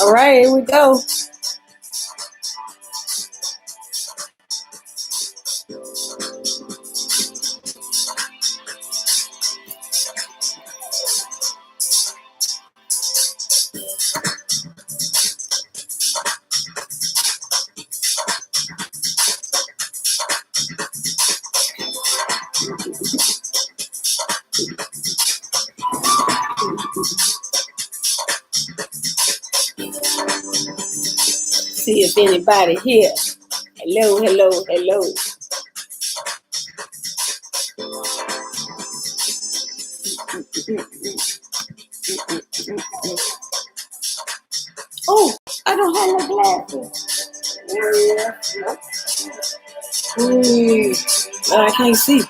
All right, here we go. See if anybody here. Hello, hello, hello. Oh, I don't have no glasses. I can't see.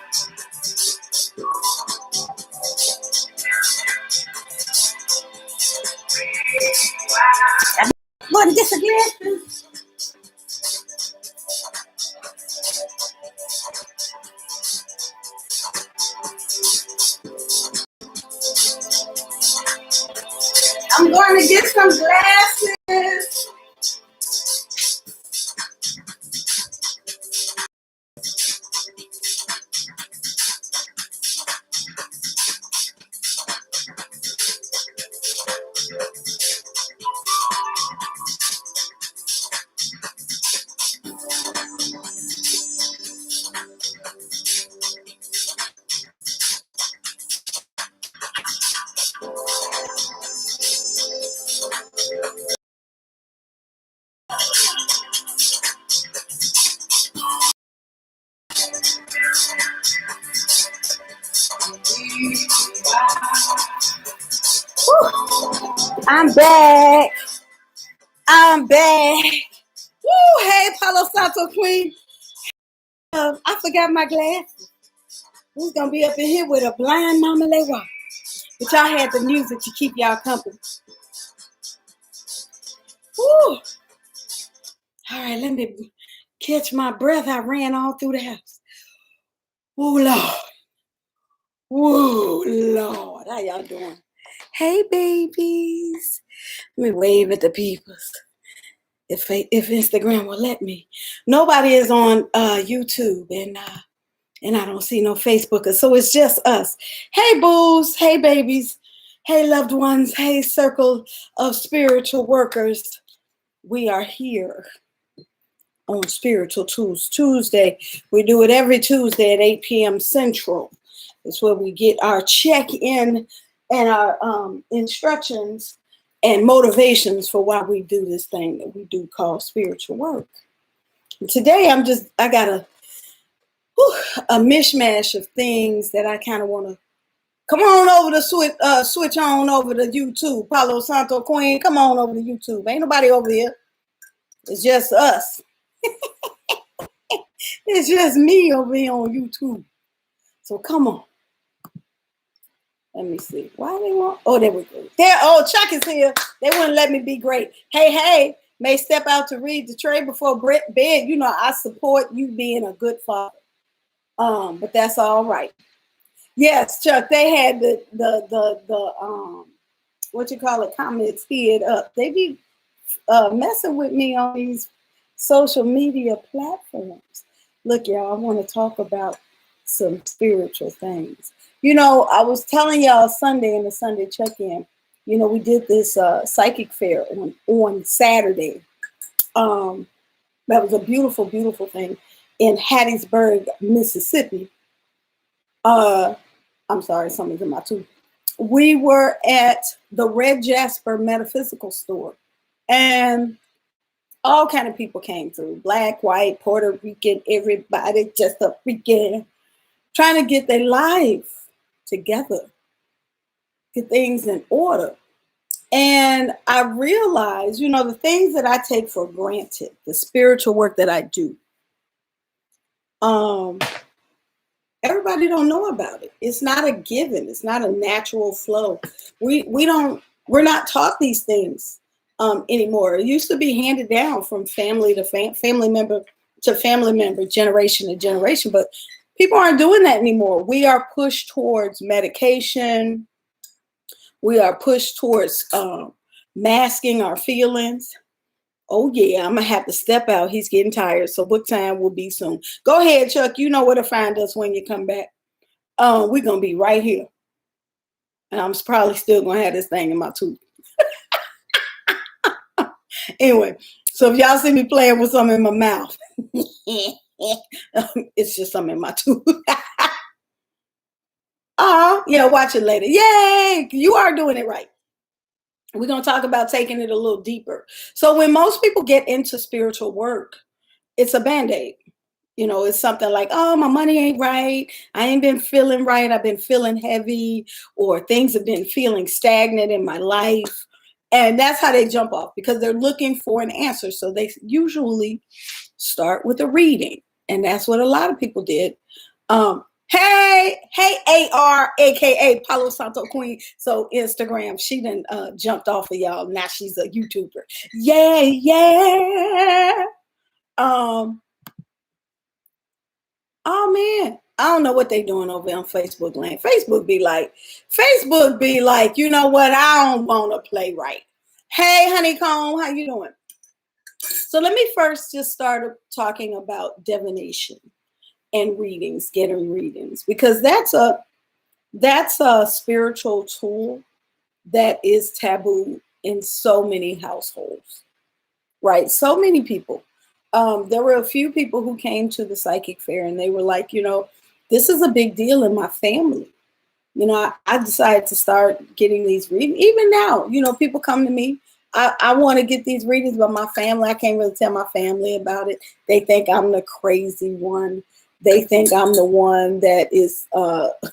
What is this again? I'm going to get some glasses. I'm back. I'm back. Woo, hey, Palo Santo Queen. I forgot my glasses. Who's going to be up in here with a blind mama Lewa? But y'all had the music to keep y'all company. Woo. All right, let me catch my breath. I ran all through the house. Oh, Lord. Whoa, Lord. How y'all doing? Hey, babies. Let me wave at the peoples. If Instagram will let me. Nobody is on YouTube and I don't see no Facebook, so it's just us. Hey, boos. Hey, babies. Hey, loved ones. Hey, circle of spiritual workers. We are here on Spiritual Tools Tuesday. We do it every Tuesday at 8 p.m. Central. It's where we get our check-in and our instructions and motivations for why we do this thing that we do call spiritual work. And today I got a mishmash of things that I kind of want to come on over to switch on over to YouTube. Palo Santo Queen, come on over to YouTube. Ain't nobody over here. It's just us. It's just me over here on YouTube. So come on. Let me see. Why they want? Oh, there we go. There. Oh, Chuck is here. They wouldn't let me be great. Hey, may step out to read the tray before bed. You know, I support you being a good father. But that's all right. Yes, Chuck. They had the what you call it, comments hid up. They be messing with me on these social media platforms. Look, y'all, I want to talk about some spiritual things. You know, I was telling y'all Sunday in the Sunday check-in, you know, we did this psychic fair on Saturday. That was a beautiful, beautiful thing in Hattiesburg, Mississippi. I'm sorry, something's in my tooth. We were at the Red Jasper Metaphysical Store, and all kind of people came through. Black, white, Puerto Rican, everybody just a freaking trying to get their life together, get things in order. And I realized, you know, the things that I take for granted, the spiritual work that I do, everybody don't know about it. It's not a given. It's not a natural flow. We're not taught these things anymore. It used to be handed down from family to family member to family member, generation to generation, but people aren't doing that anymore. We are pushed towards medication. We are pushed towards masking our feelings. Oh yeah, I'm gonna have to step out. He's getting tired, so book time will be soon. Go ahead, Chuck. You know where to find us when you come back. We're gonna be right here, and I'm probably still gonna have this thing in my tooth. Anyway, so if y'all see me playing with something in my mouth, it's just something in my tooth. Yeah, watch it later. Yay! You are doing it right. We're going to talk about taking it a little deeper. So when most people get into spiritual work, it's a band-aid. You know, it's something like, oh, my money ain't right. I ain't been feeling right. I've been feeling heavy, or things have been feeling stagnant in my life. And that's how they jump off, because they're looking for an answer. So they usually start with a reading. And that's what a lot of people did. Hey, AR, aka Palo Santo Queen. So Instagram, she done jumped off of y'all. Now she's a YouTuber. Yeah. Oh man, I don't know what they doing over on Facebook land. Facebook be like, you know what? I don't want to play right. Hey, Honeycomb, how you doing? So let me first just start talking about divination and readings, getting readings, because that's a spiritual tool that is taboo in so many households, right? So many people. There were a few people who came to the psychic fair and they were like, you know, this is a big deal in my family. You know, I decided to start getting these readings. Even now, you know, people come to me. I want to get these readings, but my family, I can't really tell my family about it. They think I'm the crazy one. They think I'm the one that is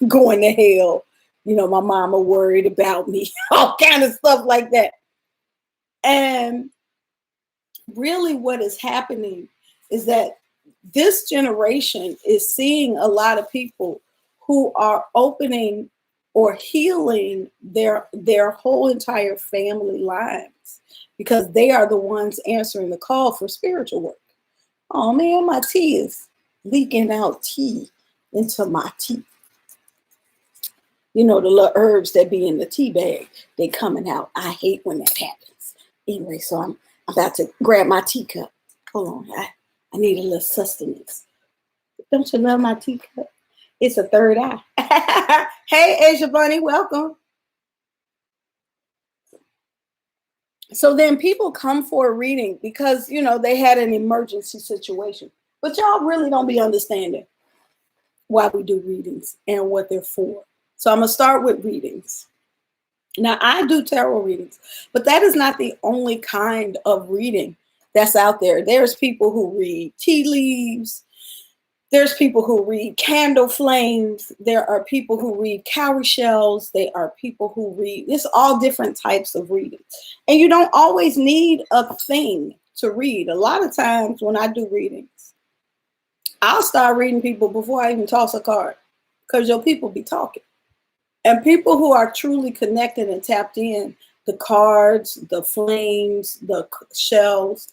going to hell. You know, my mama worried about me, all kind of stuff like that. And really what is happening is that this generation is seeing a lot of people who are opening or healing their whole entire family lives, because they are the ones answering the call for spiritual work. Oh man, my tea is leaking out tea into my tea. You know, the little herbs that be in the tea bag, they coming out. I hate when that happens. Anyway, so I'm about to grab my teacup. Hold on, I need a little sustenance. Don't you love my teacup? It's a third eye. Hey, Asia Bunny, welcome. So then people come for a reading because, you know, they had an emergency situation. But y'all really don't be understanding why we do readings and what they're for. So I'm going to start with readings. Now, I do tarot readings, but that is not the only kind of reading that's out there. There's people who read tea leaves. There's people who read candle flames. There are people who read cowrie shells. There are people who read, it's all different types of readings. And you don't always need a thing to read. A lot of times when I do readings, I'll start reading people before I even toss a card, because your people be talking. And people who are truly connected and tapped in, the cards, the flames, the shells,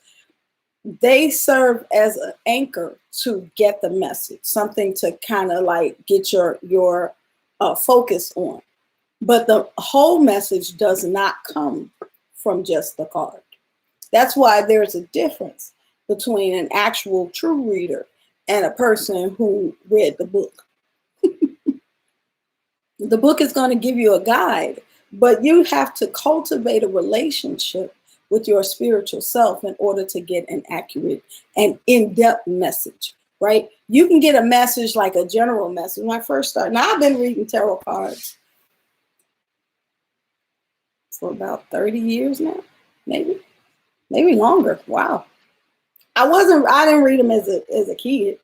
they serve as an anchor to get the message, something to kind of like get your focus on. But the whole message does not come from just the card. That's why there's a difference between an actual true reader and a person who read the book. The book is going to give you a guide, but you have to cultivate a relationship with your spiritual self in order to get an accurate and in-depth message, right? You can get a message like a general message. When I first started, now I've been reading tarot cards for about 30 years now, maybe longer. Wow. I didn't read them as a kid.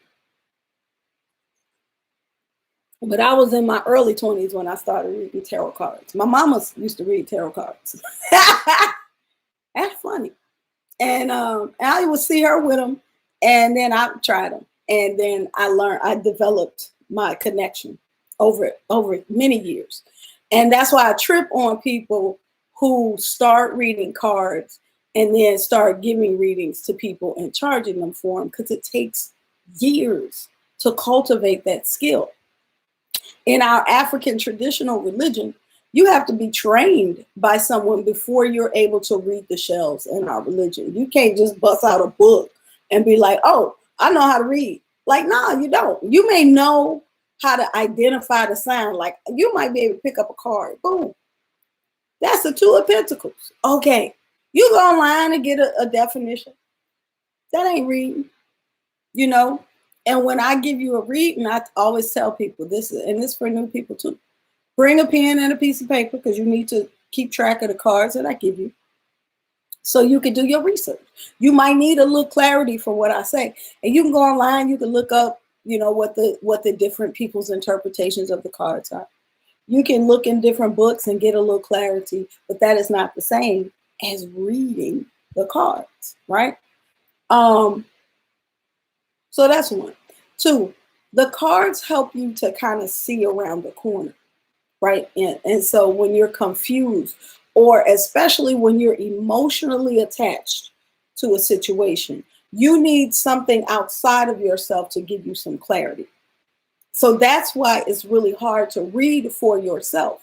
But I was in my early 20s when I started reading tarot cards. My mama used to read tarot cards. That's funny. And I would see her with them, and then I tried them. And then I developed my connection over many years. And that's why I trip on people who start reading cards and then start giving readings to people and charging them for them, because it takes years to cultivate that skill. In our African traditional religion, You have to be trained by someone before you're able to read the shells in our religion. You can't just bust out a book and be like, oh, I know how to read. Like, no, you don't. You may know how to identify the sound. Like, you might be able to pick up a card. Boom. That's the Two of Pentacles. Okay. You go online and get a definition. That ain't reading, you know? And when I give you a reading, I always tell people this, and this for new people too. Bring a pen and a piece of paper because you need to keep track of the cards that I give you so you can do your research. You might need a little clarity for what I say. And you can go online, you can look up, you know, what the different people's interpretations of the cards are. You can look in different books and get a little clarity, but that is not the same as reading the cards, right? So that's one. Two, the cards help you to kind of see around the corner, right? And so when you're confused, or especially when you're emotionally attached to a situation, you need something outside of yourself to give you some clarity. So that's why it's really hard to read for yourself,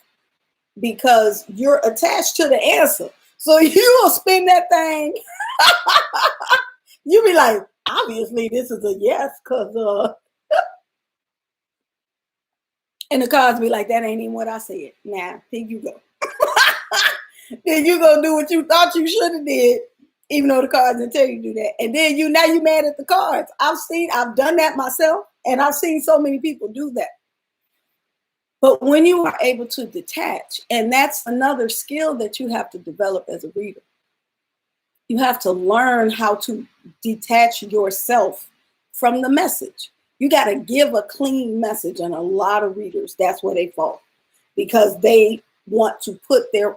because you're attached to the answer. So you will spin that thing. You be like, obviously this is a yes, because and the cards be like, that ain't even what I said. Nah, here you go. Then you gonna do what you thought you should have did, even though the cards didn't tell you to do that. And then now you mad at the cards. I've done that myself, and I've seen so many people do that. But when you are able to detach, and that's another skill that you have to develop as a reader. You have to learn how to detach yourself from the message. You got to give a clean message, and a lot of readers, that's where they fall, because they want to put their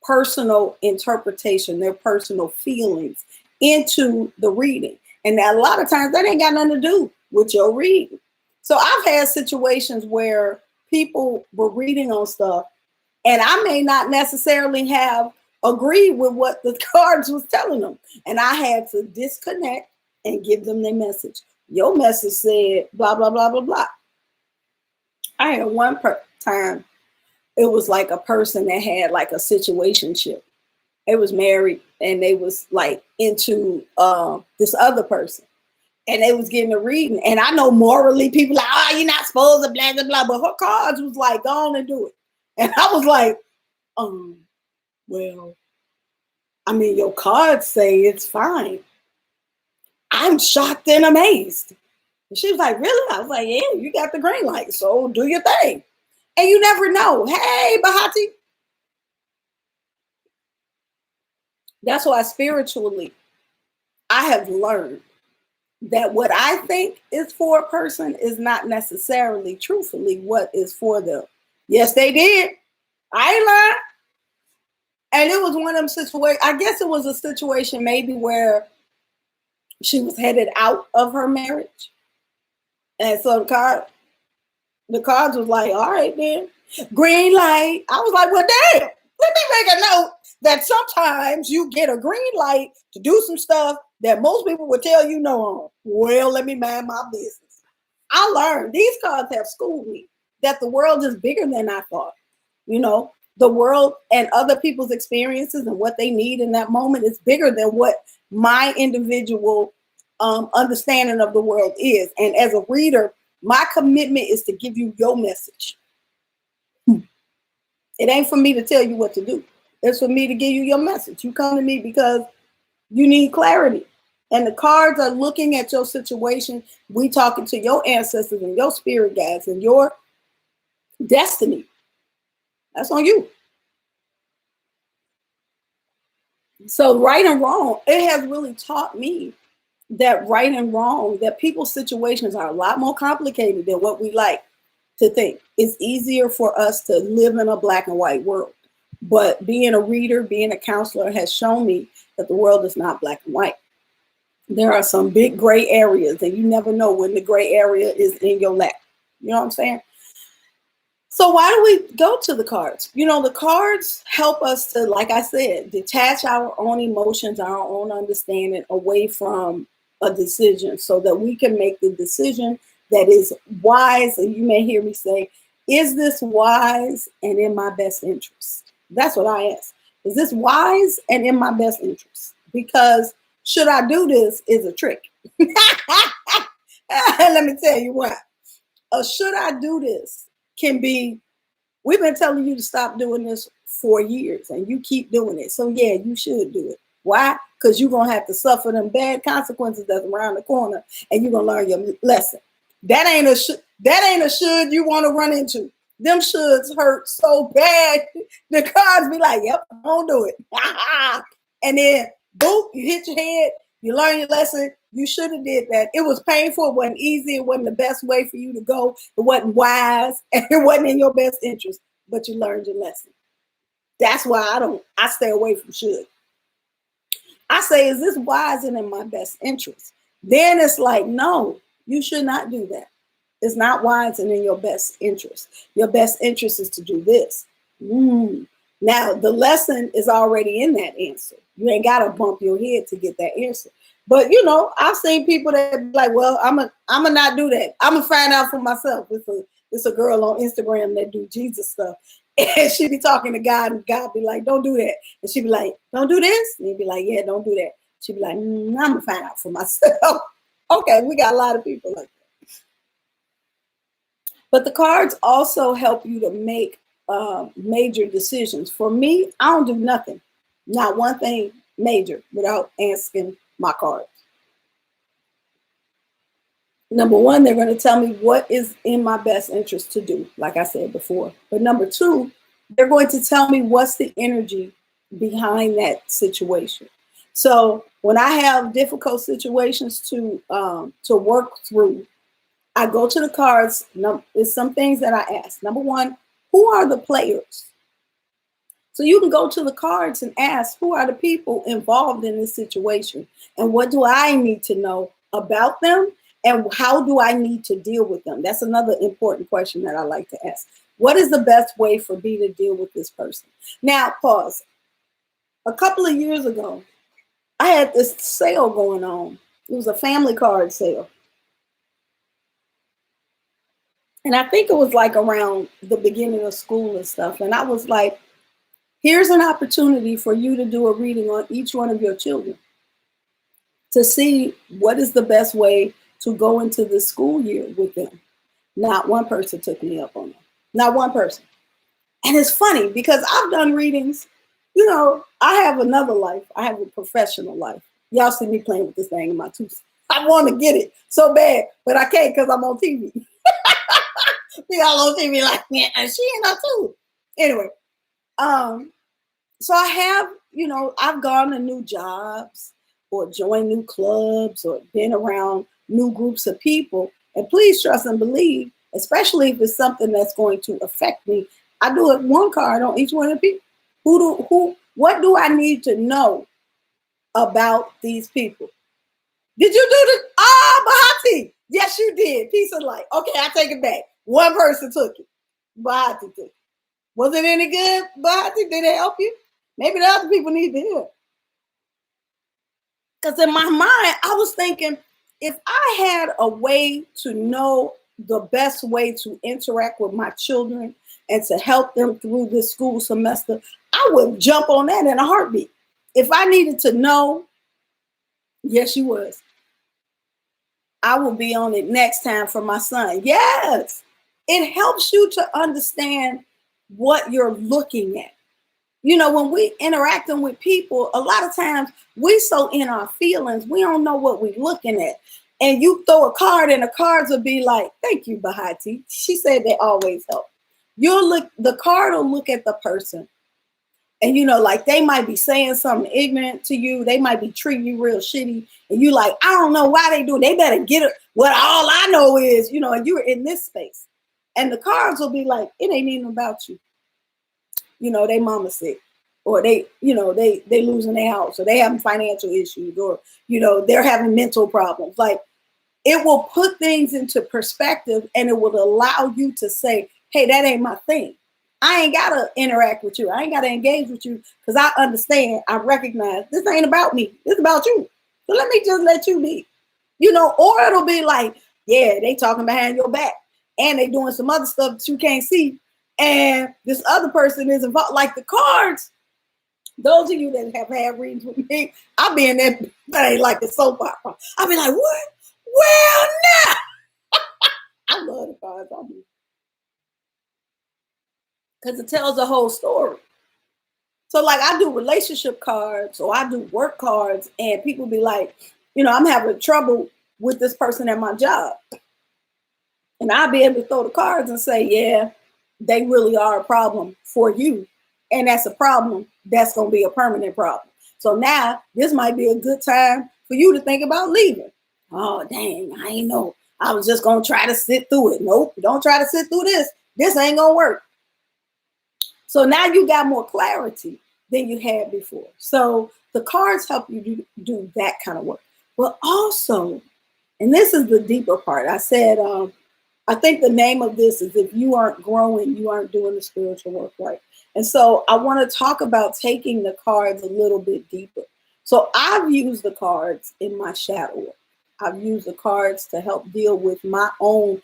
personal interpretation, their personal feelings into the reading. And a lot of times that ain't got nothing to do with your reading. So I've had situations where people were reading on stuff, and I may not necessarily have agreed with what the cards was telling them. And I had to disconnect and give them their message. Your message said blah, blah, blah, blah, blah. I had one time, it was like a person that had like a situationship. They was married and they was like into this other person. And they was getting a reading. And I know morally people like, oh, you're not supposed to blah, blah, blah. But her cards was like, go on and do it. And I was like, well, I mean, your cards say it's fine. I'm shocked and amazed. And she was like, really? I was like, yeah, you got the green light. So do your thing. And you never know. Hey, Bahati. That's why spiritually, I have learned that what I think is for a person is not necessarily truthfully what is for them. Yes, they did. I ain't lying. And it was one of them situations, I guess it was a situation maybe where she was headed out of her marriage. And so the cards was like, all right then, green light. I was like, well, damn, let me make a note that sometimes you get a green light to do some stuff that most people would tell you no on. Well, let me mind my business. I learned, these cards have schooled me that the world is bigger than I thought. You know, the world and other people's experiences and what they need in that moment is bigger than what my individual understanding of the world is. And as a reader, my commitment is to give you your message. It ain't for me to tell you what to do. It's for me to give you your message. You come to me because you need clarity. And the cards are looking at your situation. We talking to your ancestors and your spirit guides and your destiny. That's on you. So right and wrong, it has really taught me that right and wrong, that people's situations are a lot more complicated than what we like to think. It's easier for us to live in a black and white world. But being a reader, being a counselor has shown me that the world is not black and white. There are some big gray areas, and you never know when the gray area is in your lap. You know what I'm saying? So why do we go to the cards? You know, the cards help us to, like I said, detach our own emotions, our own understanding away from a decision so that we can make the decision that is wise. And you may hear me say, Is this wise and in my best interest? That's what I ask. Is this wise and in my best interest? Because should I do this is a trick. Let me tell you why. Should I do this can be, we've been telling you to stop doing this for years and you keep doing it. So yeah, you should do it. Why? Because you're going to have to suffer them bad consequences that's around the corner and you're going to learn your lesson. That ain't a should you want to run into. Them shoulds hurt so bad. The cards be like, yep, don't do it. And then, boop, you hit your head. You learn your lesson. You should have did that. It was painful. It wasn't easy. It wasn't the best way for you to go. It wasn't wise. And it wasn't in your best interest. But you learned your lesson. That's why I stay away from should. I say, is this wise and in my best interest? Then it's like, no, you should not do that. It's not wise and in your best interest. Your best interest is to do this. Now, the lesson is already in that answer. You ain't got to bump your head to get that answer. But, you know, I've seen people that be like, well, I'm gonna not do that. I'm going to find out for myself. It's a girl on Instagram that do Jesus stuff. And she be talking to God, and God be like, don't do that. And she be like, don't do this? And he'd be like, yeah, don't do that. She be like, I'm going to find out for myself. Okay, we got a lot of people like that. But the cards also help you to make major decisions. For me, I don't do nothing, not one thing major without asking my cards. Number one, they're going to tell me what is in my best interest to do, like I said before. But number two, they're going to tell me what's the energy behind that situation. So when I have difficult situations to work through, I go to the cards. There's some things that I ask. Number one, who are the players? So you can go to the cards and ask, who are the people involved in this situation? And what do I need to know about them? And how do I need to deal with them? That's another important question that I like to ask. What is the best way for me to deal with this person? Now, pause. A couple of years ago, I had this sale going on. It was a family card sale. And I think it was like around the beginning of school and stuff. And I was like, here's an opportunity for you to do a reading on each one of your children to see what is the best way to go into the school year with them. Not one person took me up on it. Not one person. And it's funny because I've done readings. You know, I have another life. I have a professional life. Y'all see me playing with this thing in my tooth. I want to get it so bad, but I can't because I'm on TV. Y'all on TV like, man, she ain't her tooth. Anyway, so I have, you know, I've gone to new jobs or joined new clubs or been around new groups of people. And please trust and believe, especially if it's something that's going to affect me. I do it one card on each one of the people. What do I need to know about these people? Did you do this? Bahati. Yes, you did. Peace of light. Okay, I take it back. One person took it. Bahati took it. Was it any good, Bahati? Did it help you? Maybe the other people need to hear it. Because in my mind, I was thinking, if I had a way to know the best way to interact with my children and to help them through this school semester, I would jump on that in a heartbeat. If I needed to know, yes, you was. I will be on it next time for my son. Yes, it helps you to understand what you're looking at. You know, when we interacting with people, a lot of times we so in our feelings, we don't know what we're looking at. And you throw a card and the cards will be like, thank you, Bahati. She said they always help. The card will look at the person. And, you know, like they might be saying something ignorant to you. They might be treating you real shitty. And you like, I don't know why they do it. They better get it. What all I know is, you know, and you're in this space. And the cards will be like, it ain't even about you. You know, they mama sick. Or they, you know, they losing their house. Or they having financial issues. Or, you know, they're having mental problems. Like, it will put things into perspective. And it will allow you to say, hey, that ain't my thing. I ain't got to interact with you. I ain't got to engage with you because I understand, I recognize this ain't about me. It's about you. So let me just let you be, you know, or it'll be like, yeah, they talking behind your back. and they doing some other stuff that you can't see, and this other person is involved. Like the cards, those of you that have had readings with me, I'll be in that thing like a soap opera. I'll be like, what? Well, now. I love the cards. I do. Because it tells the whole story. So like I do relationship cards or I do work cards, and people be like, I'm having trouble with this person at my job. And I'll be able to throw the cards and say, yeah, they really are a problem for you. And that's a problem that's going to be a permanent problem. So now this might be a good time for you to think about leaving. Oh, dang, I ain't know. I was just going to try to sit through it. Nope, don't try to sit through this. This ain't going to work. So now you got more clarity than you had before. So the cards help you do that kind of work. But also, and this is the deeper part, I said, I think the name of this is if you aren't growing, you aren't doing the spiritual work right. And so I want to talk about taking the cards a little bit deeper. So I've used the cards in my shadow work. I've used the cards to help deal with my own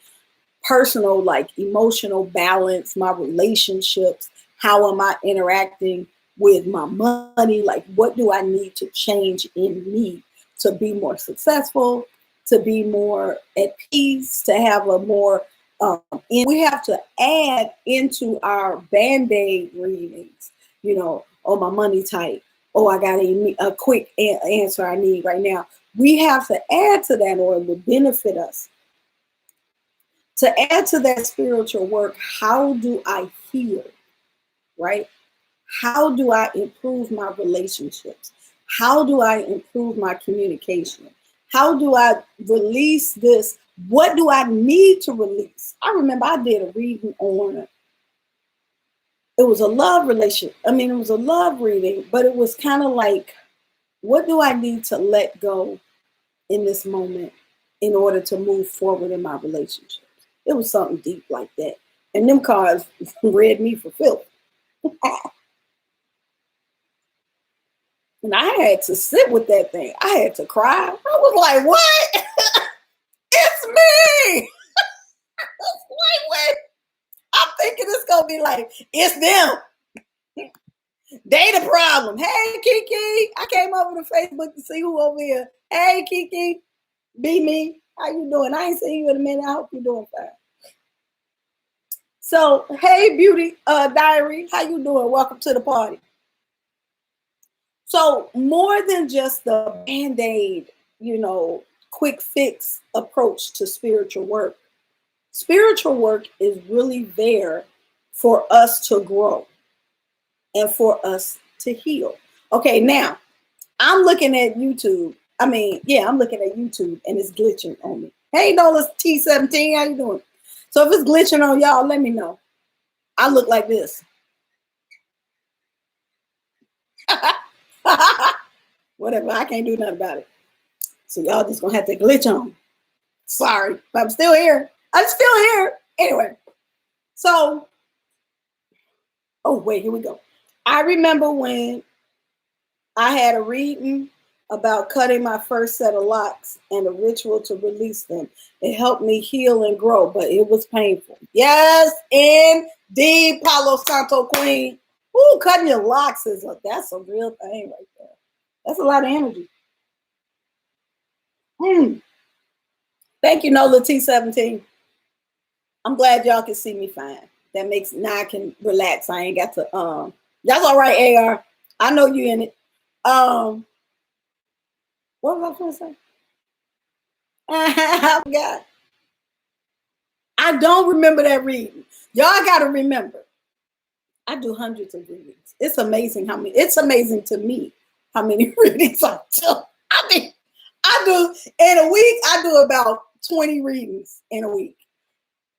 personal, like emotional balance, my relationships. How am I interacting with my money? Like, what do I need to change in me to be more successful, to be more at peace, to have a more, we have to add into our Band-Aid readings, oh, my money tight. Oh, I got a quick answer I need right now. We have to add to that or it will benefit us. To add to that spiritual work, how do I heal, right? How do I improve my relationships? How do I improve my communication? How do I release this? What do I need to release? I remember I did a reading on, it was a love relationship. It was a love reading, but it was kind of like, what do I need to let go in this moment in order to move forward in my relationship? It was something deep like that. And them cards read me for filth. And I had to sit with that thing. I had to cry. I was like, what? It's me. Wait. I'm thinking it's going to be like, it's them. They the problem. Hey, Kiki. I came over to Facebook to see who over here. Hey, Kiki. Be me. How you doing? I ain't seen you in a minute. I hope you're doing fine. So, hey, Beauty Diary. How you doing? Welcome to the party. So more than just the Band-Aid, quick fix approach to spiritual work is really there for us to grow and for us to heal. Okay, now I'm looking at YouTube. I'm looking at YouTube and it's glitching on me. Hey, Nola T17, how you doing? So if it's glitching on y'all, let me know. I look like this. Whatever, I can't do nothing about it. So y'all just gonna have to glitch on. Sorry, but I'm still here. Anyway, so, oh wait, here we go. I remember when I had a reading about cutting my first set of locks and a ritual to release them. It helped me heal and grow, but it was painful. Yes, indeed, Palo Santo Queen. Ooh, cutting your locks that's a real thing right there. That's a lot of energy. Thank you, Nola T17. I'm glad y'all can see me fine. That makes, now I can relax. I ain't got to, that's all right, AR. I know you in it. What was I going to say? I forgot. I don't remember that reading. Y'all got to remember. I do hundreds of readings. It's amazing to me how many readings I do. I do, in a week, I do about 20 readings in a week.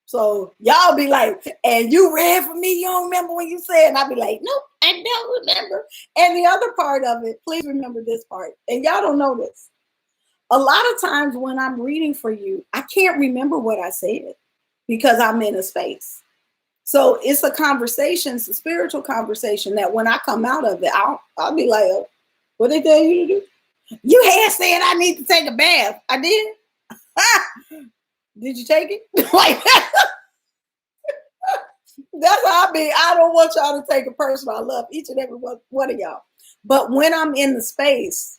So y'all be like, and you read for me, you don't remember when you said, and I'll be like, nope, I don't remember. And the other part of it, please remember this part, and y'all don't know this. A lot of times when I'm reading for you, I can't remember what I said because I'm in a space. So it's a conversation, it's a spiritual conversation that when I come out of it, I'll be like, oh, what they tell you to do? You had said I need to take a bath. I did. Did you take it? Like that? That's how I be. I don't want y'all to take it personal. I love each and every one of y'all. But when I'm in the space,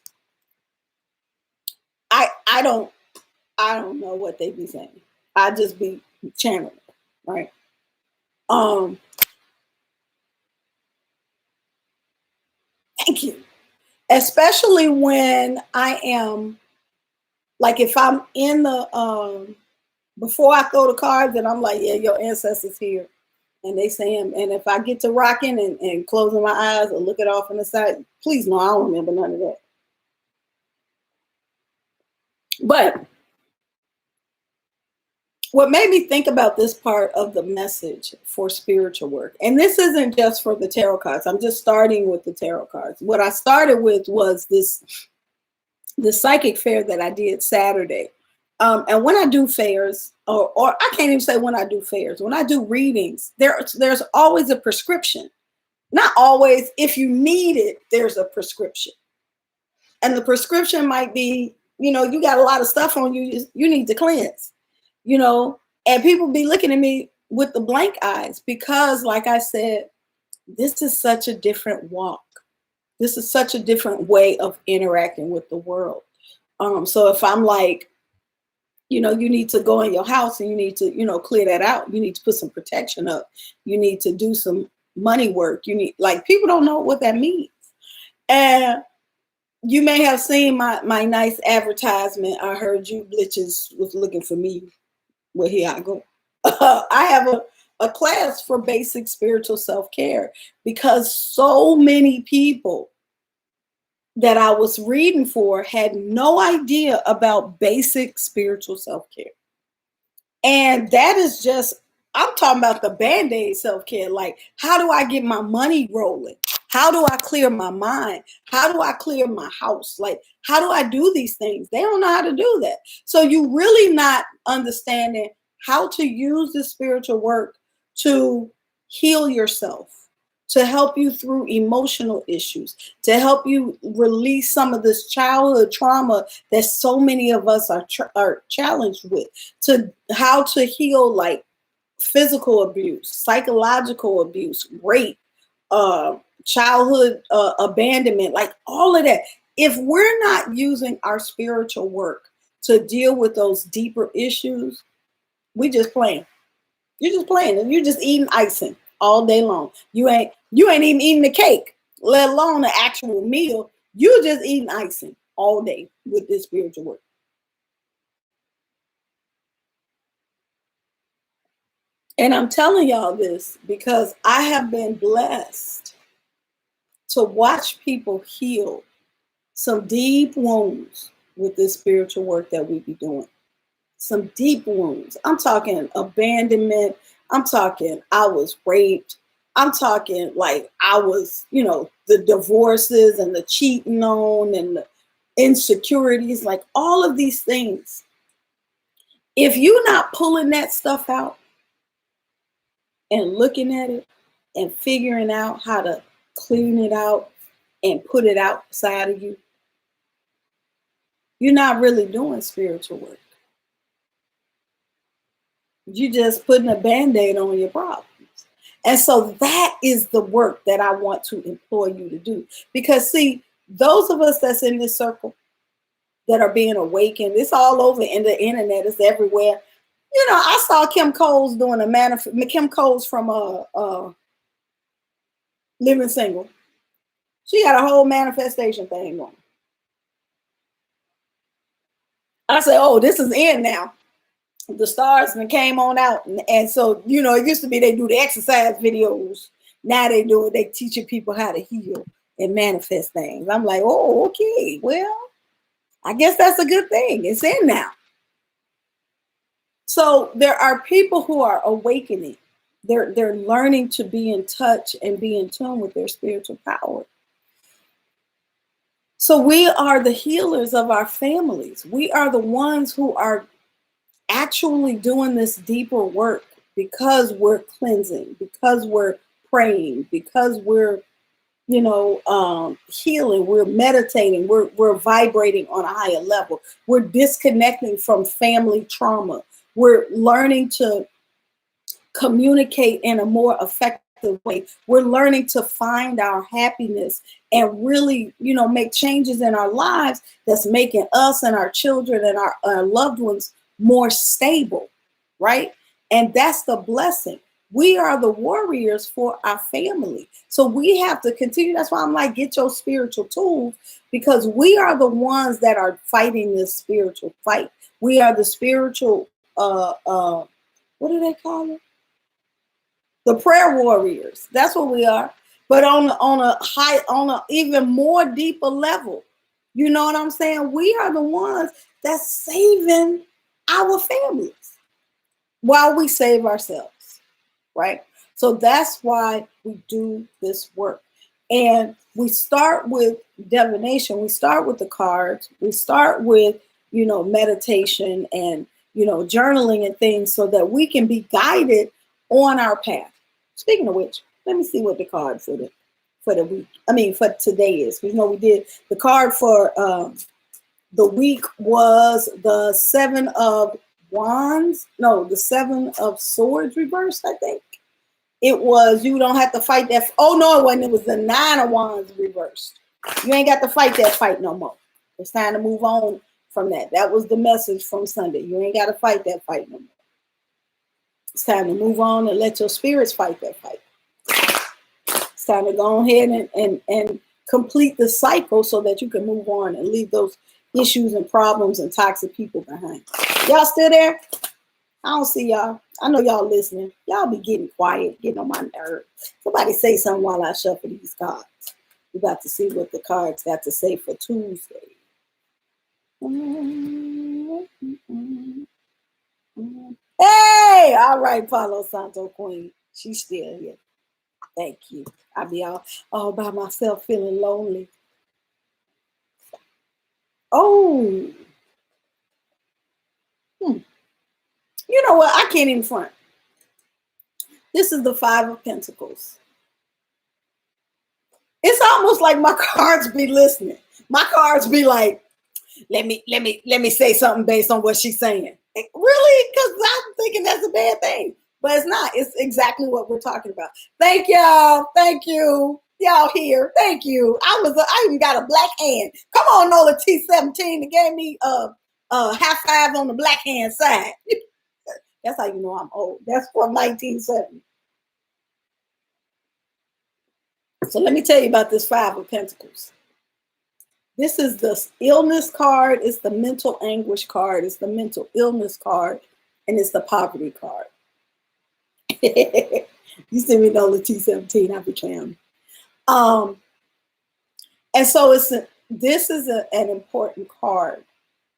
I don't know what they be saying. I just be channeling, right? Um, Thank you. Especially when I am like if I'm in the before I throw the cards and I'm like, yeah, your ancestors here. And they saying, and if I get to rocking and closing my eyes or looking off on the side, please no, I don't remember none of that. But what made me think about this part of the message for spiritual work, and this isn't just for the tarot cards, I'm just starting with the tarot cards. What I started with was the psychic fair that I did Saturday. And when I do fairs, or I can't even say when I do fairs, when I do readings, there's always a prescription. Not always. If you need it, there's a prescription. And the prescription might be, you got a lot of stuff on you, you need to cleanse, and people be looking at me with the blank eyes because, like I said, this is such a different walk. This is such a different way of interacting with the world. So if I'm like, you need to go in your house and you need to, clear that out. You need to put some protection up. You need to do some money work. People don't know what that means. And you may have seen my nice advertisement. I heard you bitches was looking for me. Well, here I go. I have a class for basic spiritual self-care because so many people that I was reading for had no idea about basic spiritual self-care. And that is just, I'm talking about the Band-Aid self-care. Like, how do I get my money rolling? How do I clear my mind? How do I clear my house? Like, how do I do these things? They don't know how to do that. So you really not understanding how to use the spiritual work to heal yourself, to help you through emotional issues, to help you release some of this childhood trauma that so many of us are challenged with, to how to heal like physical abuse, psychological abuse, rape, childhood abandonment, like all of that. If we're not using our spiritual work to deal with those deeper issues, we just playing. You're just playing and you're just eating icing all day long. You ain't even eating the cake, let alone the actual meal. You're just eating icing all day with this spiritual work. And I'm telling y'all this because I have been blessed to watch people heal some deep wounds with this spiritual work that we be doing. Some deep wounds. I'm talking abandonment. I'm talking I was raped. I'm talking like I was, the divorces and the cheating on and the insecurities, like all of these things. If you're not pulling that stuff out and looking at it and figuring out how to clean it out and put it outside of you, you're not really doing spiritual work. You're just putting a Band-Aid on your problems. And so that is the work that I want to employ you to do. Because see, those of us that's in this circle that are being awakened, it's all over in the internet, it's everywhere. I saw Kim Coles doing a manifest. Kim Coles from Living Single. She got a whole manifestation thing on. I said, oh, this is in now. The stars and came on out. And so, it used to be they do the exercise videos. Now they do it. They teaching people how to heal and manifest things. I'm like, oh, okay. Well, I guess that's a good thing. It's in now. So there are people who are awakening. They're learning to be in touch and be in tune with their spiritual power. So we are the healers of our families. We are the ones who are actually doing this deeper work because we're cleansing, because we're praying, because we're, healing, we're meditating, we're vibrating on a higher level. We're disconnecting from family trauma. We're learning to communicate in a more effective way. We're learning to find our happiness and really, make changes in our lives that's making us and our children and our loved ones more stable, right? And that's the blessing. We are the warriors for our family. So we have to continue. That's why I'm like, get your spiritual tools, because we are the ones that are fighting this spiritual fight. We are the spiritual, what do they call it? The prayer warriors. That's what we are. But on a even more deeper level. You know what I'm saying? We are the ones that's saving our families while we save ourselves, right? So that's why we do this work. And we start with divination. We start with the cards. We start with, meditation and, journaling and things so that we can be guided on our path. Speaking of which, let me see what the card for the week, for today is. We did the card for the week was the Seven of Wands. No, the Seven of Swords reversed, I think. It was, you don't have to fight that. Oh, no, it wasn't. It was the Nine of Wands reversed. You ain't got to fight that fight no more. It's time to move on from that. That was the message from Sunday. You ain't got to fight that fight no more. It's time to move on and let your spirits fight that fight. It's time to go ahead and complete the cycle so that you can move on and leave those issues and problems and toxic people behind. Y'all still there? I don't see y'all. I know y'all listening. Y'all be getting quiet, getting on my nerves. Somebody say something while I shuffle these cards. We about to see what the cards got to say for Tuesday. Hey, all right, Palo Santo Queen. She's still here. Thank you. I be all by myself feeling lonely. Oh. You know what? I can't even front. This is the Five of Pentacles. It's almost like my cards be listening. My cards be like, let me say something based on what she's saying. Really? Because I'm thinking that's a bad thing. But it's not. It's exactly what we're talking about. Thank y'all. Thank you. Y'all here. Thank you. I even got a black hand. Come on, Nola T17 that gave me a high five on the black hand side. That's how you know I'm old. That's from 1970. So let me tell you about this Five of Pentacles. This is the illness card. It's the mental anguish card. It's the mental illness card. And it's the poverty card. You see me know the T17. I became. And so this is an important card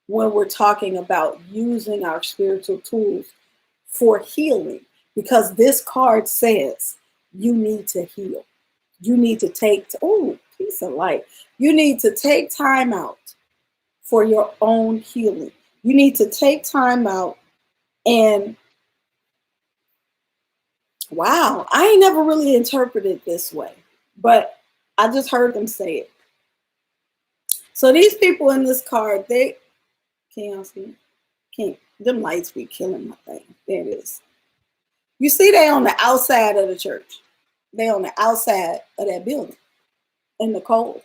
when we're talking about using our spiritual tools for healing. Because this card says you need to heal. You need to take, peace and light. You need to take time out for your own healing. You need to take time out and, wow, I ain't never really interpreted this way, but I just heard them say it. So these people in this card, can y'all see? Them lights be killing my thing. There it is. You see they on the outside of the church. They on the outside of that building in the cold.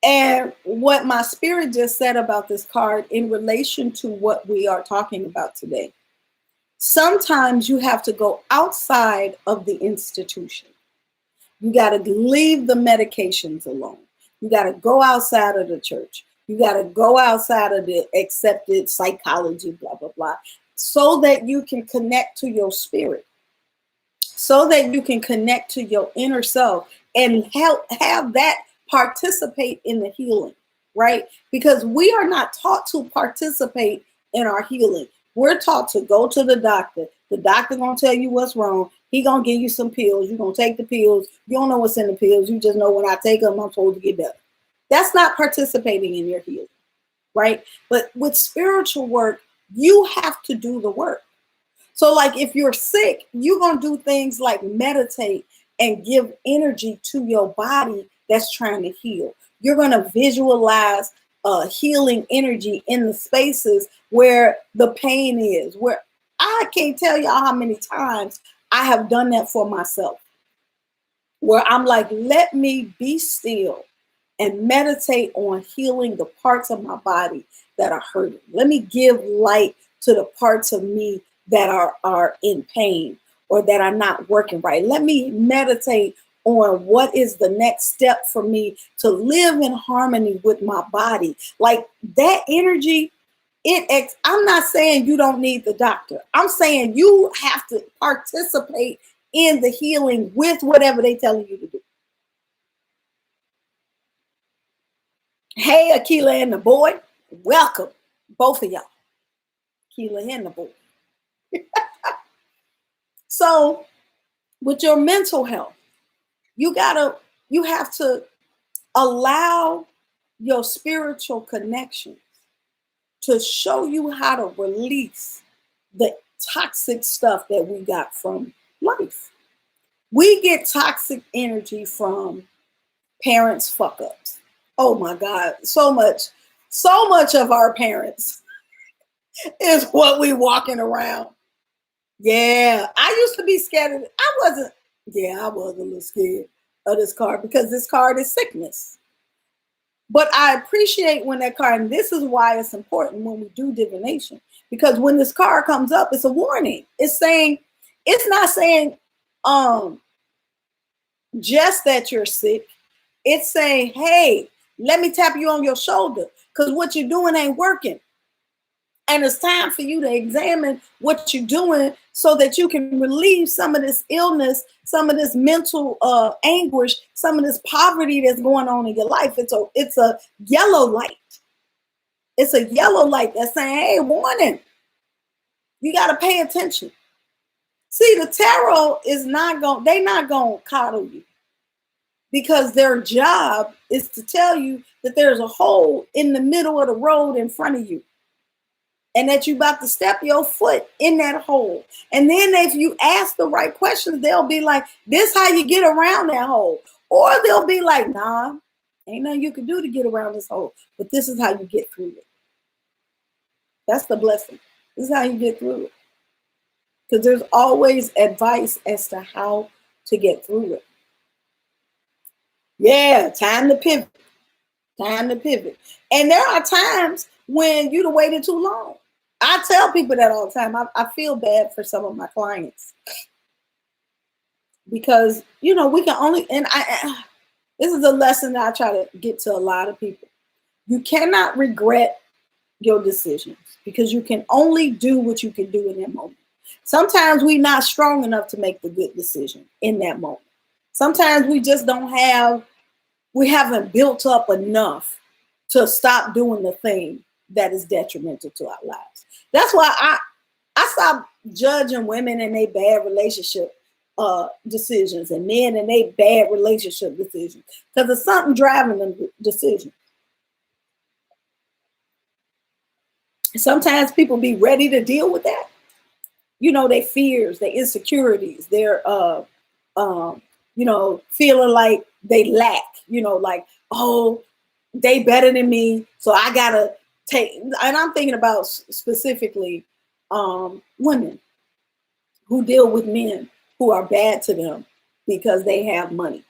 And what my spirit just said about this card in relation to what we are talking about today, sometimes you have to go outside of the institution. You got to leave the medications alone. You got to go outside of the church. You got to go outside of the accepted psychology, blah, blah, blah, so that you can connect to your spirit, so that you can connect to your inner self and have that participate in the healing, right? Because we are not taught to participate in our healing. We're taught to go to the doctor. The doctor gonna tell you what's wrong. He gonna give you some pills. You're gonna take the pills. You don't know what's in the pills. You just know when I take them, I'm supposed to get better. That's not participating in your healing, right? But with spiritual work, you have to do the work. So like if you're sick, you're going to do things like meditate and give energy to your body that's trying to heal. You're going to visualize healing energy in the spaces where the pain is, where I can't tell y'all how many times I have done that for myself, where I'm like, let me be still and meditate on healing the parts of my body that are hurting. Let me give light to the parts of me that are in pain or that are not working right. Let me meditate on what is the next step for me to live in harmony with my body. Like that energy, I'm not saying you don't need the doctor. I'm saying you have to participate in the healing with whatever they're telling you to do. Hey, Akila and the boy, welcome, both of y'all. Akila and the boy. So, with your mental health, you have to allow your spiritual connections to show you how to release the toxic stuff that we got from life. We get toxic energy from parents' fuck ups. Oh my God, so much of our parents is what we walking around. Yeah, I used to be scared of it. I was a little scared of this card because this card is sickness. But I appreciate when that card, and this is why it's important when we do divination, because when this card comes up, it's a warning. It's not saying just that you're sick. It's saying, hey, let me tap you on your shoulder because what you're doing ain't working. And it's time for you to examine what you're doing so that you can relieve some of this illness, some of this mental anguish, some of this poverty that's going on in your life. It's a yellow light. It's a yellow light that's saying, hey, warning, you got to pay attention. See, the tarot they're not going to coddle you because their job is to tell you that there's a hole in the middle of the road in front of you. And that you're about to step your foot in that hole. And then if you ask the right questions, they'll be like, this how you get around that hole. Or they'll be like, nah, ain't nothing you can do to get around this hole. But this is how you get through it. That's the blessing. This is how you get through it. Because there's always advice as to how to get through it. Yeah, time to pivot. Time to pivot. And there are times when you've waited too long. I tell people that all the time. I feel bad for some of my clients because, we can only, and this is a lesson that I try to get to a lot of people. You cannot regret your decisions because you can only do what you can do in that moment. Sometimes we're not strong enough to make the good decision in that moment. Sometimes we just we haven't built up enough to stop doing the thing that is detrimental to our lives. That's why I stopped judging women and their bad relationship decisions and men and their bad relationship decisions because there's something driving them decisions. Sometimes people be ready to deal with that. Their fears, their insecurities, their feeling like they lack, like, oh, they better than me, so I gotta take. And I'm thinking about specifically women who deal with men who are bad to them because they have money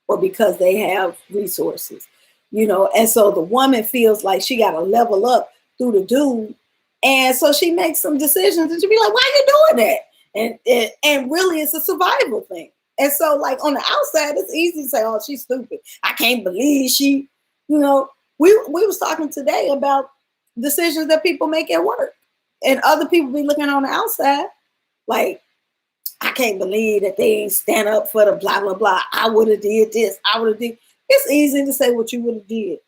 or because they have resources, and so the woman feels like she got to level up through the dude, and so she makes some decisions and she be like, why are you doing that? And really it's a survival thing. And so like on the outside it's easy to say, oh, she's stupid, I can't believe she, we was talking today about decisions that people make at work, and other people be looking on the outside like, I can't believe that they ain't stand up for the blah blah blah. I would have did this. I would have did. It's easy to say what you would have did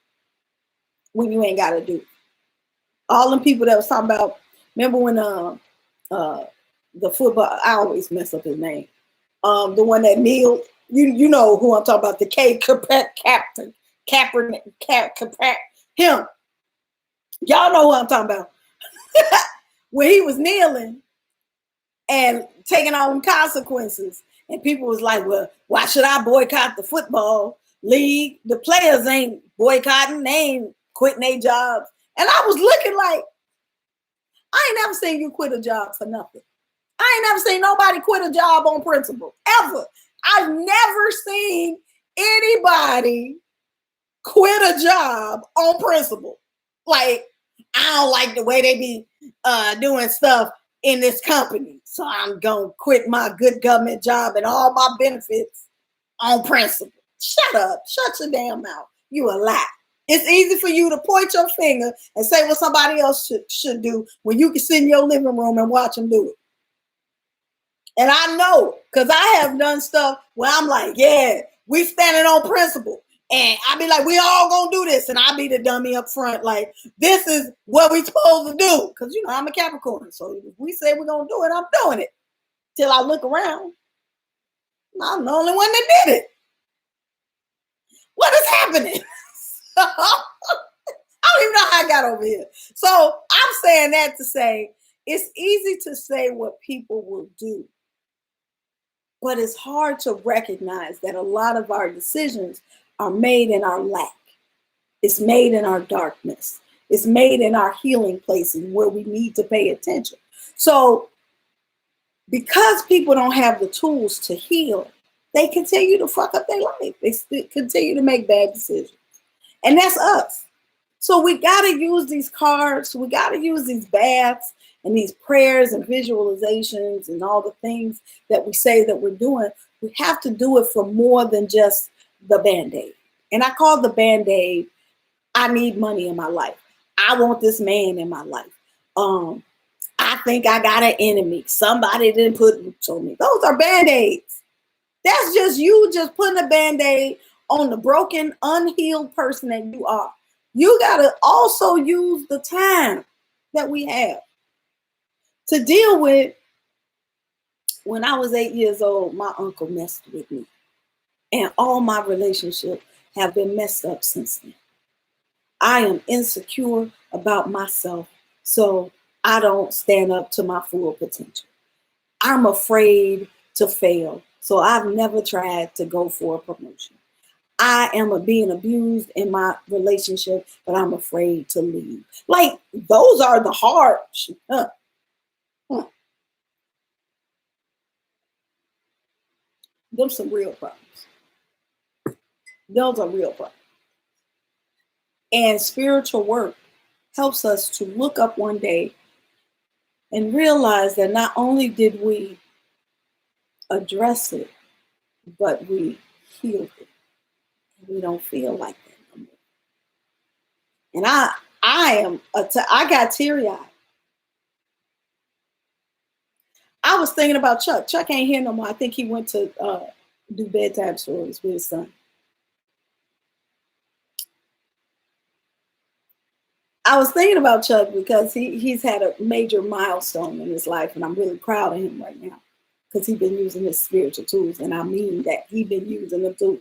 when you ain't got to do it. All them people that was talking about. Remember when the football? I always mess up his name. The one that kneeled. You know who I'm talking about. The captain. Kaepernick, him. Y'all know who I'm talking about. When he was kneeling and taking all them consequences, and people was like, well, why should I boycott the football league? The players ain't boycotting, they ain't quitting their jobs. And I was looking like, I ain't never seen you quit a job for nothing. I ain't never seen nobody quit a job on principle, ever. I've never seen anybody quit a job on principle. Like, I don't like the way they be doing stuff in this company, so I'm gonna quit my good government job and all my benefits on principle. Shut up. Shut your damn mouth. You a lie. It's easy for you to point your finger and say what somebody else should do when you can sit in your living room and watch them do it. And I know, because I have done stuff where I'm like, yeah, we standing on principle. And I be like, we all gonna do this. And I be the dummy up front, like, this is what we supposed to do. Because, you know, I'm a Capricorn. So if we say we're gonna do it, I'm doing it. Till I look around. I'm the only one that did it. What is happening? I don't even know how I got over here. So I'm saying that to say, it's easy to say what people will do. But it's hard to recognize that a lot of our decisions are made in our lack. It's made in our darkness. It's made in our healing places where we need to pay attention. So because people don't have the tools to heal, they continue to fuck up their life. They continue to make bad decisions. And that's us. So we got to use these cards. We got to use these baths and these prayers and visualizations and all the things that we say that we're doing. We have to do it for more than just the Band-Aid. And I call the Band-Aid, I need money in my life. I want this man in my life. I think I got an enemy. Somebody didn't put boots on me. Those are Band-Aids. That's just you just putting a Band-Aid on the broken, unhealed person that you are. You got to also use the time that we have to deal with. When I was 8 years old, my uncle messed with me. And all my relationships have been messed up since then. I am insecure about myself, so I don't stand up to my full potential. I'm afraid to fail, so I've never tried to go for a promotion. I am being abused in my relationship, but I'm afraid to leave. Like, those are the hard. Those some real problems. Those are real problems. And spiritual work helps us to look up one day and realize that not only did we address it, but we healed it. We don't feel like that no more. And I got teary-eyed. I was thinking about Chuck. Chuck ain't here no more. I think he went to do bedtime stories with his son. I was thinking about Chuck because he's had a major milestone in his life, and I'm really proud of him right now because he's been using his spiritual tools, and I mean that he's been using the tools.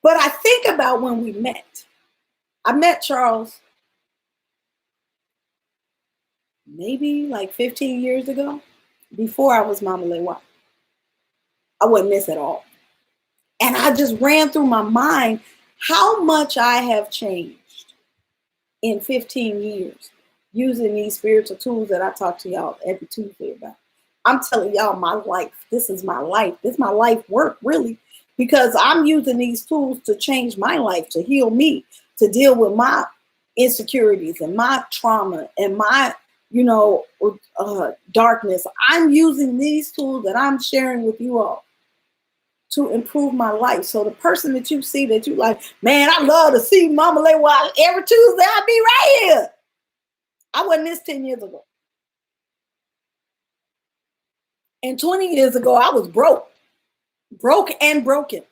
But I think about when we met. I met Charles maybe like 15 years ago, before I was Mama Lewa. I wasn't this at all. And I just ran through my mind how much I have changed in 15 years using these spiritual tools that I talk to y'all every Tuesday about. I'm telling y'all my life. This is my life. This is my life work, really, because I'm using these tools to change my life, to heal me, to deal with my insecurities and my trauma and my, darkness. I'm using these tools that I'm sharing with you all to improve my life. So the person that you see that you like, man, I love to see Mama Lewa every Tuesday. I'll be right here. I wasn't this 10 years ago. And 20 years ago, I was broke. Broke and broken.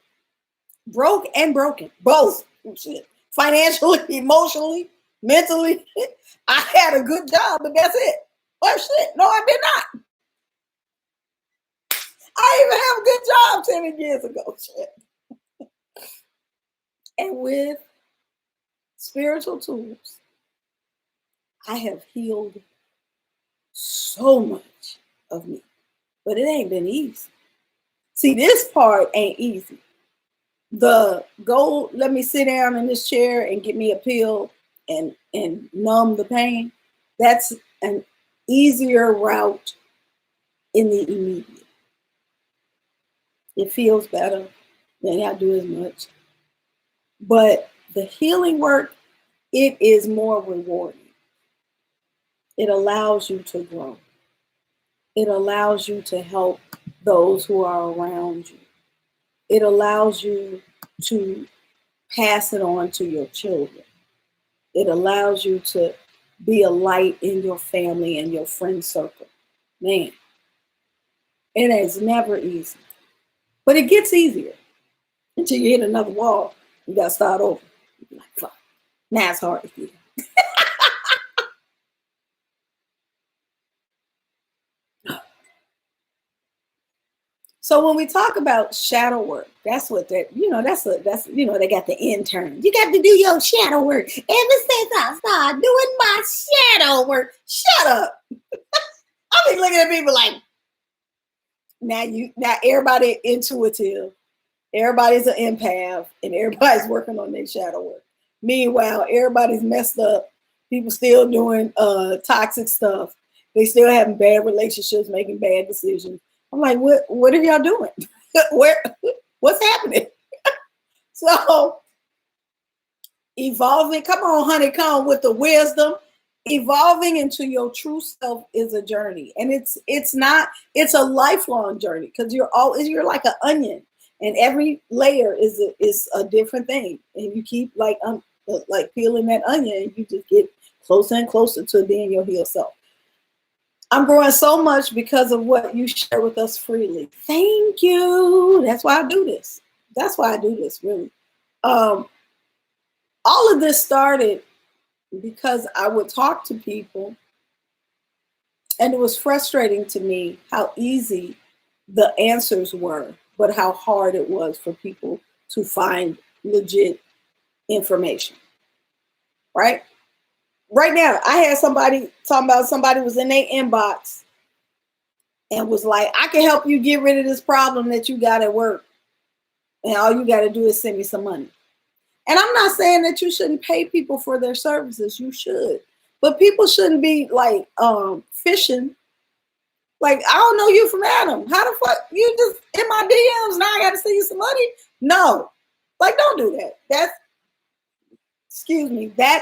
Broke and broken. Both. Shit. Financially, emotionally, mentally. I had a good job, but that's it. Oh, shit. No, I did not. I even have a good job 10 years ago. Shit. And with spiritual tools, I have healed so much of me. But it ain't been easy. See, this part ain't easy. Let me sit down in this chair and get me a pill and numb the pain. That's an easier route in the immediate. It feels better. You ain't got to do as much. But the healing work, it is more rewarding. It allows you to grow. It allows you to help those who are around you. It allows you to pass it on to your children. It allows you to be a light in your family and your friend circle. Man, it is never easy. But it gets easier until you hit another wall. You got to start over. You're like, fuck. Now it's hard to heal. So when we talk about shadow work, that's what that, that's they got the intern. You got to do your shadow work. Ever since I started doing my shadow work, shut up. I be looking at people like, now everybody intuitive, everybody's an empath, and everybody's working on their shadow work. Meanwhile, everybody's messed up. People still doing toxic stuff. They still having bad relationships, making bad decisions. I'm like, what are y'all doing? What's happening? So evolving, come on, honeycomb, with the wisdom. Evolving into your true self is a journey, and it's a lifelong journey, because you're like an onion, and every layer is a different thing, and you keep like peeling that onion, and you just get closer and closer to being your healed self. I'm growing so much because of what you share with us freely. Thank you. That's why I do this. Really. All of this started because I would talk to people, and it was frustrating to me how easy the answers were, but how hard it was for people to find legit information. Right? Right now, I had somebody talking about somebody was in their inbox and was like, I can help you get rid of this problem that you got at work. And all you got to do is send me some money. And I'm not saying that you shouldn't pay people for their services. You should. But people shouldn't be like fishing. Like, I don't know you from Adam. How the fuck you just in my DMs, now I got to send you some money? No. Like, don't do that. That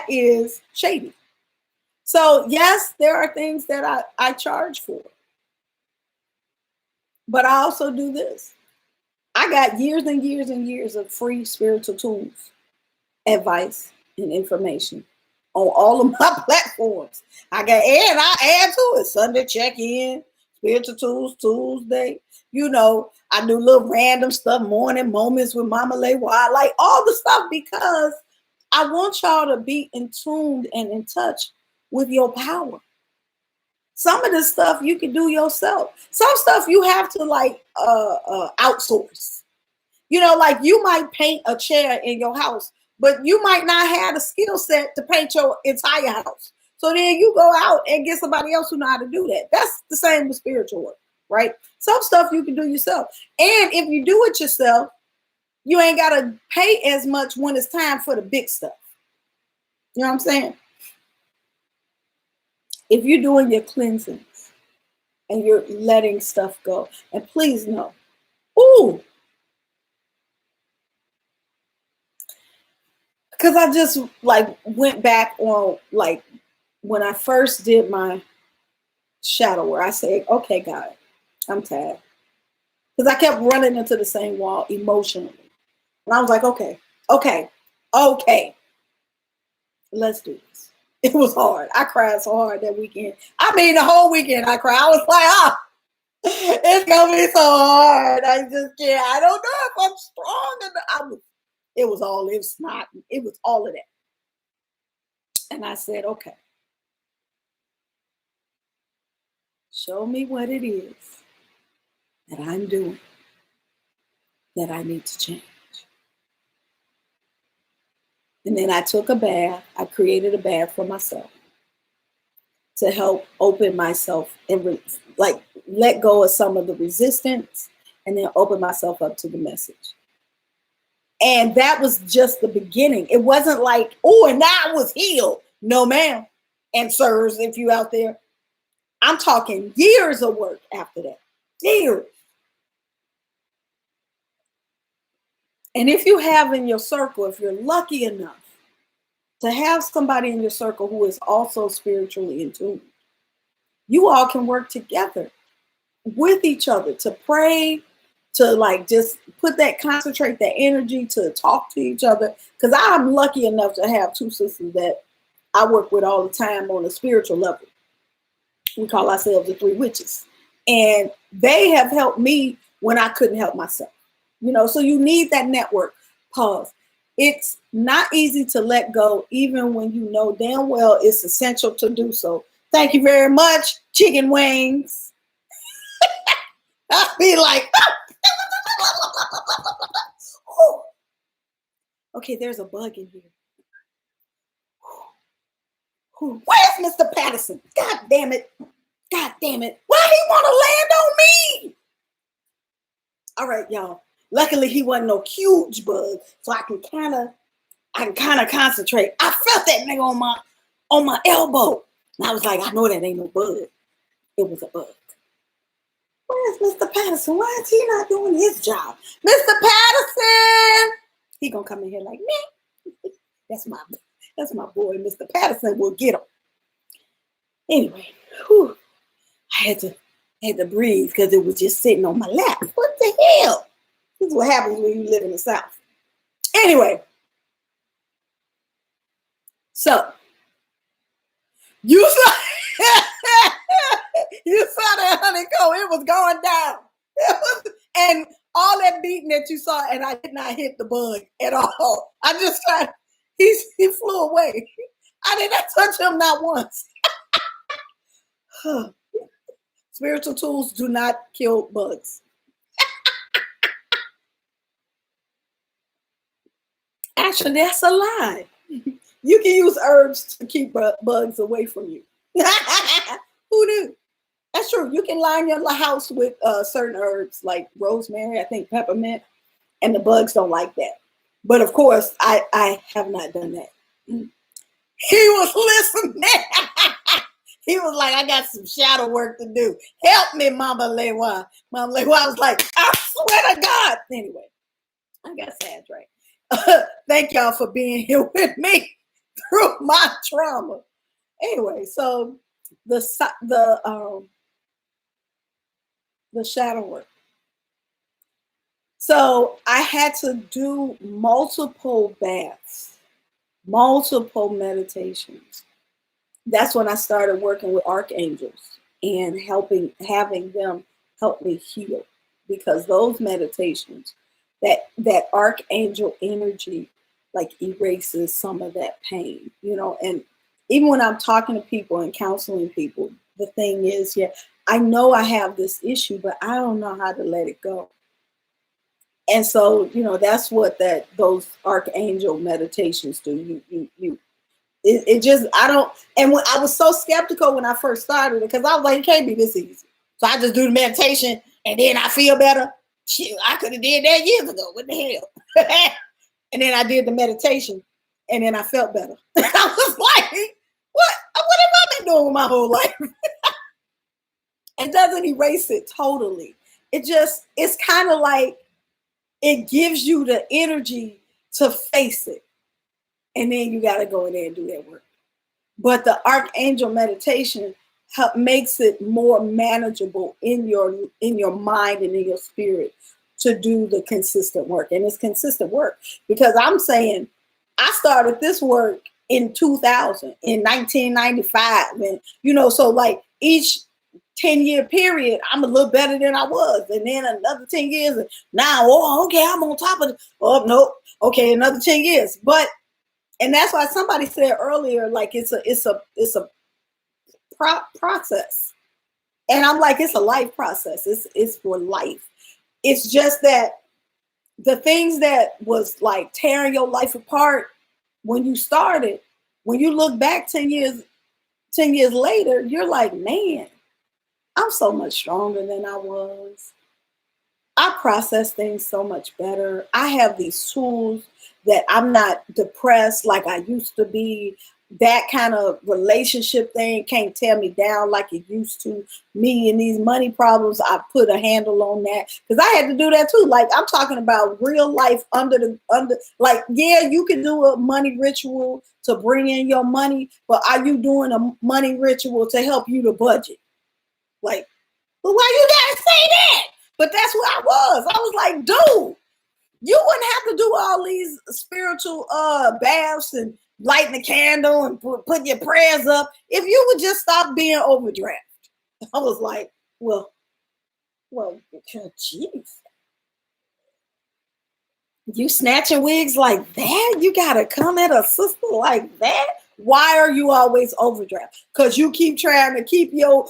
is shady. So yes, there are things that I charge for. But I also do this. I got years and years and years of free spiritual tools, advice, and information on all of my platforms. I add to it. Sunday check-in, spiritual tools, Tuesday. I do little random stuff, morning moments with Mama Lay Wild, like all the stuff, because I want y'all to be in tune and in touch with your power. Some of this stuff you can do yourself. Some stuff you have to outsource. Like you might paint a chair in your house, but you might not have the skill set to paint your entire house. So then you go out and get somebody else who know how to do that. That's the same with spiritual work, right? Some stuff you can do yourself. And if you do it yourself, you ain't got to pay as much when it's time for the big stuff. You know what I'm saying? If you're doing your cleansings and you're letting stuff go, and please know, because I just went back on when I first did my shadow work, I said, okay, God, I'm tired. Because I kept running into the same wall emotionally. And I was like, okay, let's do this. It was hard. I cried so hard that weekend. I mean, the whole weekend I cried. I was like, it's going to be so hard. I just can't. I don't know if I'm strong enough. It was all of that. And I said, okay, show me what it is that I'm doing that I need to change. And then I took a bath. I created a bath for myself to help open myself and let go of some of the resistance, and then open myself up to the message. And that was just the beginning. It wasn't like, and now I was healed. No, ma'am. And sirs, if you out there, I'm talking years of work after that. Years. And if you have in your circle, if you're lucky enough to have somebody in your circle who is also spiritually in tune, you all can work together with each other to pray, to like just put that, concentrate that energy to talk to each other. Because I'm lucky enough to have two sisters that I work with all the time on a spiritual level. We call ourselves the three witches. And they have helped me when I couldn't help myself. You know, so you need that network. Pause. It's not easy to let go, even when you know damn well it's essential to do so. Thank you very much, chicken wings. I'll be like, okay, there's a bug in here. Where's Mr. Patterson? God damn it. God damn it. Why he want to land on me? All right, y'all. Luckily, he wasn't no huge bug, so I can kind of concentrate. I felt that nigga on my elbow. And I was like, I know that ain't no bug. It was a bug. Where's Mr. Patterson? Why is he not doing his job? Mr. Patterson! He gonna come in here like me. That's my boy. Mr. Patterson will get him. Anyway, whew, I had to breathe because it was just sitting on my lap. What the hell? This is what happens when you live in the South. Anyway, so you saw that honeycomb. It was going down. And all that beating that you saw, and I did not hit the bug at all. I just tried. He flew away. I did not touch him not once. Spiritual tools do not kill bugs. Actually, that's a lie. You can use herbs to keep bugs away from you. Who knew? That's true. You can line your house with certain herbs like rosemary, I think peppermint, and the bugs don't like that. But of course, I have not done that. He was listening. He was like, I got some shadow work to do. Help me, Mama Lewa. Mama Lewa was like, I swear to God. Anyway, I got sad, right? Thank y'all for being here with me through my trauma. Anyway, so the shadow work. So I had to do multiple baths, multiple meditations. That's when I started working with archangels and having them help me heal, because those meditations, that archangel energy like erases some of that pain, you know. And even when I'm talking to people and counseling people, the thing is, yeah, I know I have this issue, but I don't know how to let it go. And so, you know, that's what those archangel meditations do. It just, I don't, and when I was so skeptical when I first started it, because I was like, it can't be this easy. So I just do the meditation and then I feel better. Shit, I could have did that years ago. What the hell? And then I did the meditation and then I felt better. I was like, what have I been doing my whole life? It doesn't erase it totally. It's kind of like, it gives you the energy to face it. And then you got to go in there and do that work. But the archangel meditation makes it more manageable in your mind and in your spirit to do the consistent work. And it's consistent work because I'm saying I started this work in 2000, in 1995. And, you know, so like each 10-year period, I'm a little better than I was. And then another 10 years, and now, oh, okay, I'm on top of it. Oh, no, okay, another 10 years. And that's why somebody said earlier, like it's a process. And I'm like, it's a life process. It's for life. It's just that the things that was like tearing your life apart when you started, when you look back 10 years later, you're like, man, I'm so much stronger than I was. I process things so much better. I have these tools that I'm not depressed like I used to be. that kind of relationship thing can't tear me down like it used to. Me and these money problems, I put a handle on that because I had to do that too. Like I'm talking about real life under like, yeah, you can do a money ritual to bring in your money, but are you doing a money ritual to help you to budget? Like, but why you gotta say that? But that's what I was. I was like, dude, you wouldn't have to do all these spiritual baths and lighting the candle and putting your prayers up if you would just stop being overdraft. I was like, well, jeez. You snatching wigs like that? You gotta come at a sister like that? Why are you always overdraft? Because you keep trying to keep your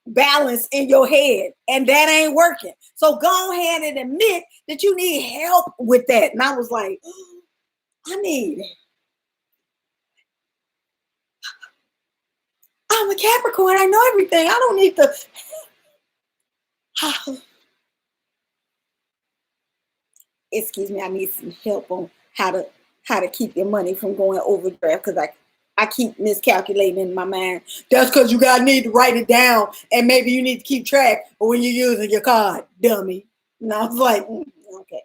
balance in your head, and that ain't working. So go ahead and admit that you need help with that. And I was like, I'm a Capricorn. I know everything. I don't need to. Excuse me. I need some help on how to keep your money from going overdraft because I keep miscalculating in my mind. That's because you gotta need to write it down, and maybe you need to keep track of when you're using your card, dummy. And I was like, okay,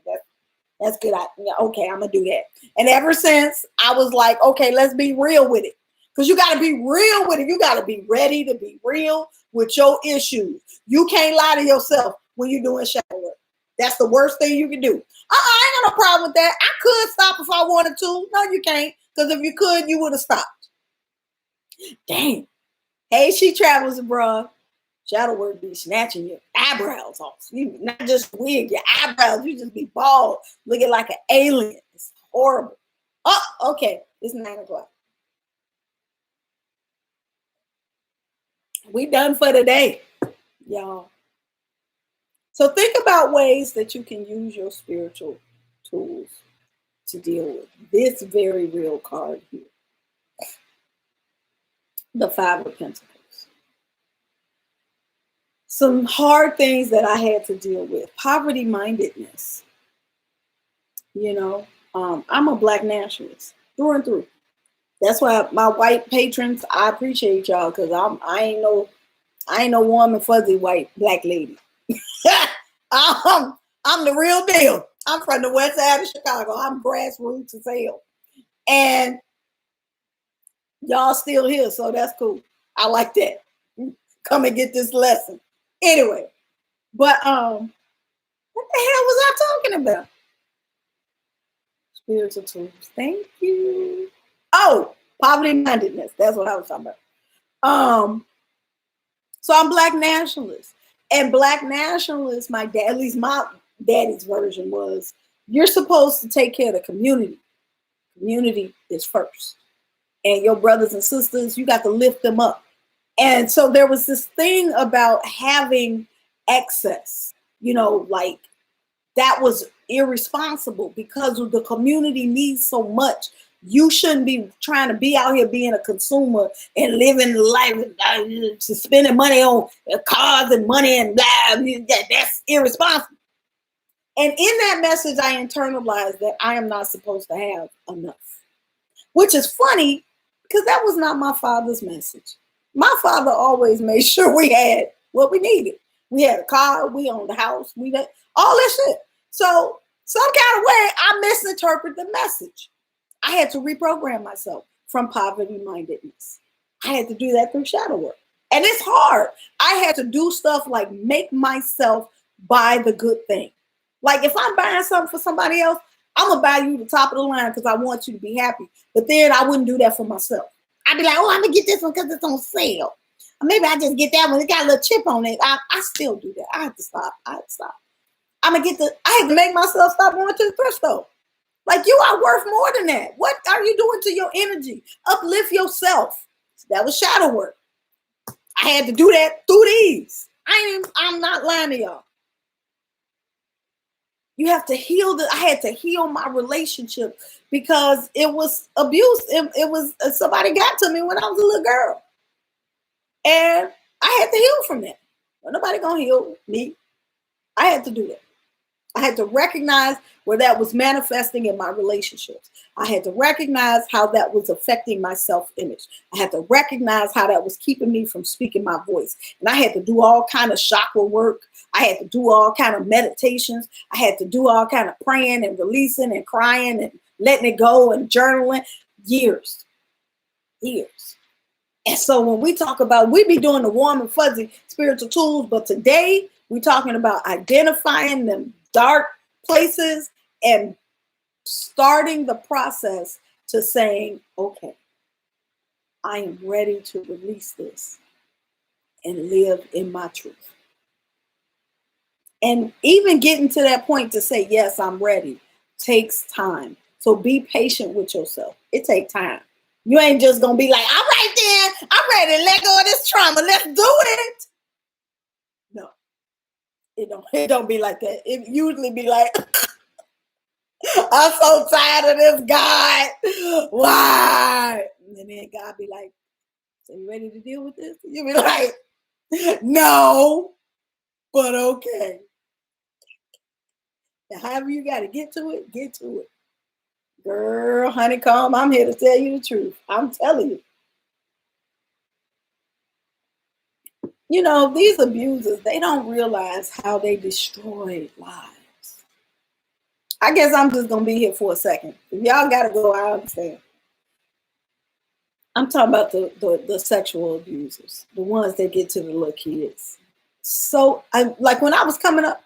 that's good. Okay, I'm gonna do that. And ever since, I was like, okay, let's be real with it. Because you got to be real with it. You got to be ready to be real with your issues. You can't lie to yourself when you're doing shadow work. That's the worst thing you can do. I ain't got no problem with that. I could stop if I wanted to. No, you can't. Because if you could, you would have stopped. Dang. Hey, she travels abroad. Shadow work be snatching your eyebrows off. You not just wig, your eyebrows. You just be bald, looking like an alien. It's horrible. Oh, okay. It's 9 o'clock. We done for today, y'all. So think about ways that you can use your spiritual tools to deal with this very real card here. The Five of Pentacles. Some hard things that I had to deal with. Poverty-mindedness. You know, I'm a Black nationalist through and through. That's why my white patrons, I appreciate y'all because I ain't no warm and fuzzy white Black lady. I'm the real deal. I'm from the west side of Chicago. I'm grassroots as hell. And y'all still here, so that's cool. I like that. Come and get this lesson. Anyway, but what the hell was I talking about? Spiritual tools. Thank you. Oh, poverty-mindedness. That's what I was talking about. So I'm Black nationalist. And Black nationalist, my dad, at least my daddy's version was, you're supposed to take care of the community. Community is first. And your brothers and sisters, you got to lift them up. And so there was this thing about having excess, you know, like that was irresponsible because the community needs so much. You shouldn't be trying to be out here being a consumer and living life, spending money on cars and money and blah. That's irresponsible. And in that message, I internalized that I am not supposed to have enough, which is funny because that was not my father's message. My father always made sure we had what we needed. We had a car, we owned a house, we had all that shit. So some kind of way I misinterpret the message. I had to reprogram myself from poverty-mindedness. I had to do that through shadow work. And it's hard. I had to do stuff like make myself buy the good thing. Like if I'm buying something for somebody else, I'm going to buy you the top of the line because I want you to be happy. But then I wouldn't do that for myself. I'd be like, oh, I'm going to get this one because it's on sale. Or maybe I just get that one. It got a little chip on it. I still do that. I have to stop. I had to make myself stop going to the thrift store. Like you are worth more than that. What are you doing to your energy? Uplift yourself. That was shadow work. I had to do that through these. I'm not lying to y'all. You have to heal I had to heal my relationship because it was abuse. It was somebody got to me when I was a little girl. And I had to heal from that. Well, nobody gonna heal me. I had to do that. I had to recognize where that was manifesting in my relationships. I had to recognize how that was affecting my self-image. I had to recognize how that was keeping me from speaking my voice. And I had to do all kind of chakra work. I had to do all kind of meditations. I had to do all kind of praying and releasing and crying and letting it go and journaling. Years. And so when we talk about, we be doing the warm and fuzzy spiritual tools, but today we're talking about identifying them dark places and starting the process to saying, okay, I am ready to release this and live in my truth. And even getting to that point to say, yes, I'm ready, takes time. So be patient with yourself. It takes time. You ain't just going to be like, all right then, I'm ready to let go of this trauma. Let's do it. No, it don't be like that. It usually be like, I'm so tired of this, God. Why? And then God be like, so you ready to deal with this? You be like, no, but okay. And however you got to get to it, get to it. Girl, honeycomb, I'm here to tell you the truth. I'm telling you. You know, these abusers, they don't realize how they destroy lives. I guess I'm just going to be here for a second. If y'all got to go, I understand. I'm talking about the sexual abusers, the ones that get to the little kids. So, like when I was coming up,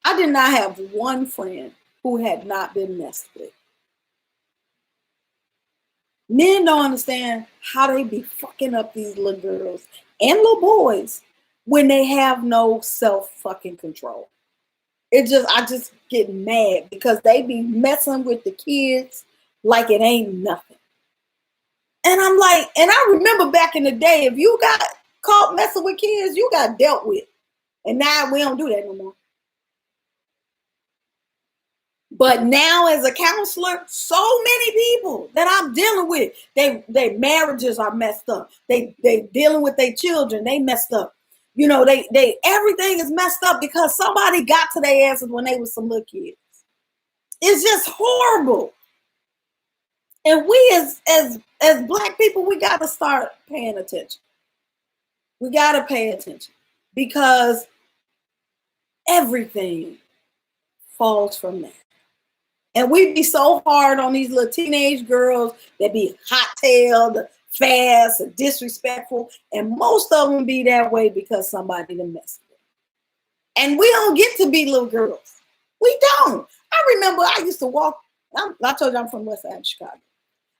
I did not have one friend who had not been messed with. Men don't understand how they be fucking up these little girls and little boys when they have no self-fucking control. I just get mad because they be messing with the kids like it ain't nothing. And I'm like, and I remember back in the day, if you got caught messing with kids, you got dealt with. And now we don't do that no more. But now as a counselor, so many people that I'm dealing with, their marriages are messed up. They dealing with their children, they messed up. You know, they everything is messed up because somebody got to their asses when they were some little kids. It's just horrible. And we as Black people, we got to start paying attention. We got to pay attention because everything falls from that. And we be so hard on these little teenage girls that be hot-tailed, fast, or disrespectful. And most of them be that way because somebody done messed with them. And we don't get to be little girls. We don't. I remember I used to walk, I told you I'm from West Side of Chicago.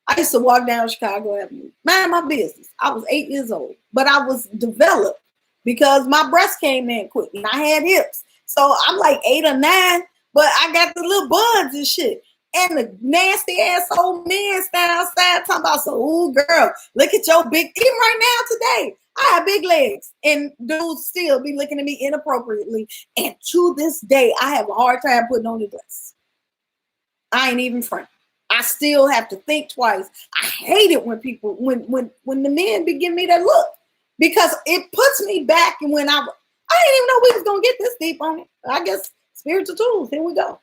I used to walk down Chicago Avenue, mind my business. I was 8 years old, but I was developed because my breast came in quick and I had hips. So I'm like 8 or 9, but I got the little buds and shit. And the nasty ass old men stand outside talking about, so, ooh, girl, look at your big, even right now today, I have big legs. And dudes still be looking at me inappropriately. And to this day, I have a hard time putting on a dress. I ain't even front. I still have to think twice. I hate it when people, when the men be giving me that look, because it puts me back. And when I didn't even know we was gonna get this deep on it. I guess spiritual tools. Here we go.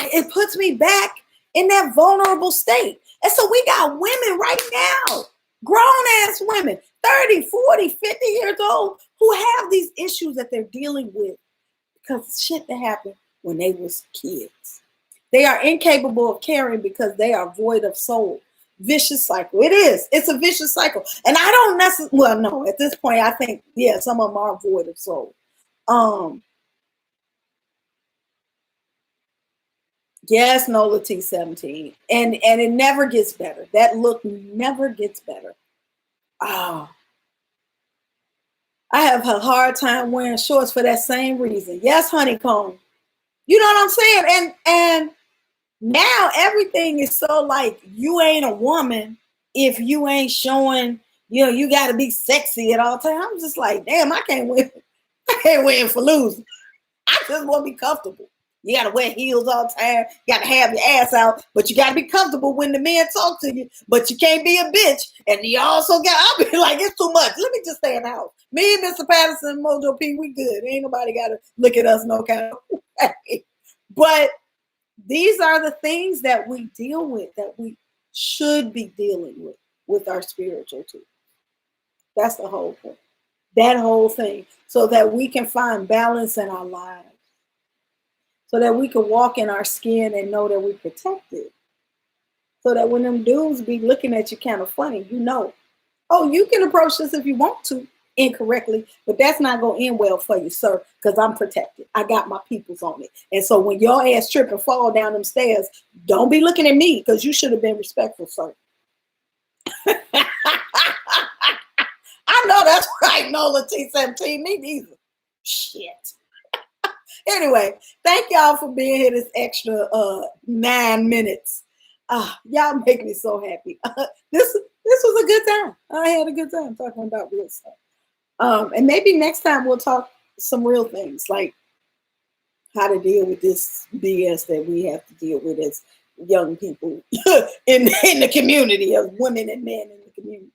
It puts me back in that vulnerable state. And so we got women right now, grown ass women, 30, 40, 50 years old, who have these issues that they're dealing with because of shit that happened when they was kids. They are incapable of caring because they are void of soul. Vicious cycle. It is. It's a vicious cycle. And I don't necessarily, well, no, at this point, I think, yeah, some of them are void of soul. Yes, Nola T17. And it never gets better. That look never gets better. Oh. I have a hard time wearing shorts for that same reason. Yes, honeycomb. You know what I'm saying? And now everything is so like, you ain't a woman if you ain't showing, you got to be sexy at all times. I'm just like, damn, I can't win for losing. I just want to be comfortable. You got to wear heels all the time. You got to have your ass out, but you got to be comfortable when the men talk to you. But you can't be a bitch. And you also got, I'll be like, it's too much. Let me just stay in the house. Me and Mr. Patterson, Mojo P, we good. Ain't nobody got to look at us no kind of way. But these are the things that we deal with, that we should be dealing with our spiritual too. That's the whole point. That whole thing. So that we can find balance in our lives. So that we can walk in our skin and know that we're protected. So that when them dudes be looking at you kind of funny, you know, oh, you can approach this if you want to incorrectly, but that's not going to end well for you, sir, because I'm protected. I got my peoples on it. And so when your ass trip and fall down them stairs, don't be looking at me, because you should have been respectful, sir. I know that's right, Nola T17. Me neither. Shit. Anyway, thank y'all for being here this extra 9 minutes. Y'all make me so happy. This was a good time. I had a good time talking about real stuff. And maybe next time we'll talk some real things, like how to deal with this BS that we have to deal with as young people in the community, as women and men in the community,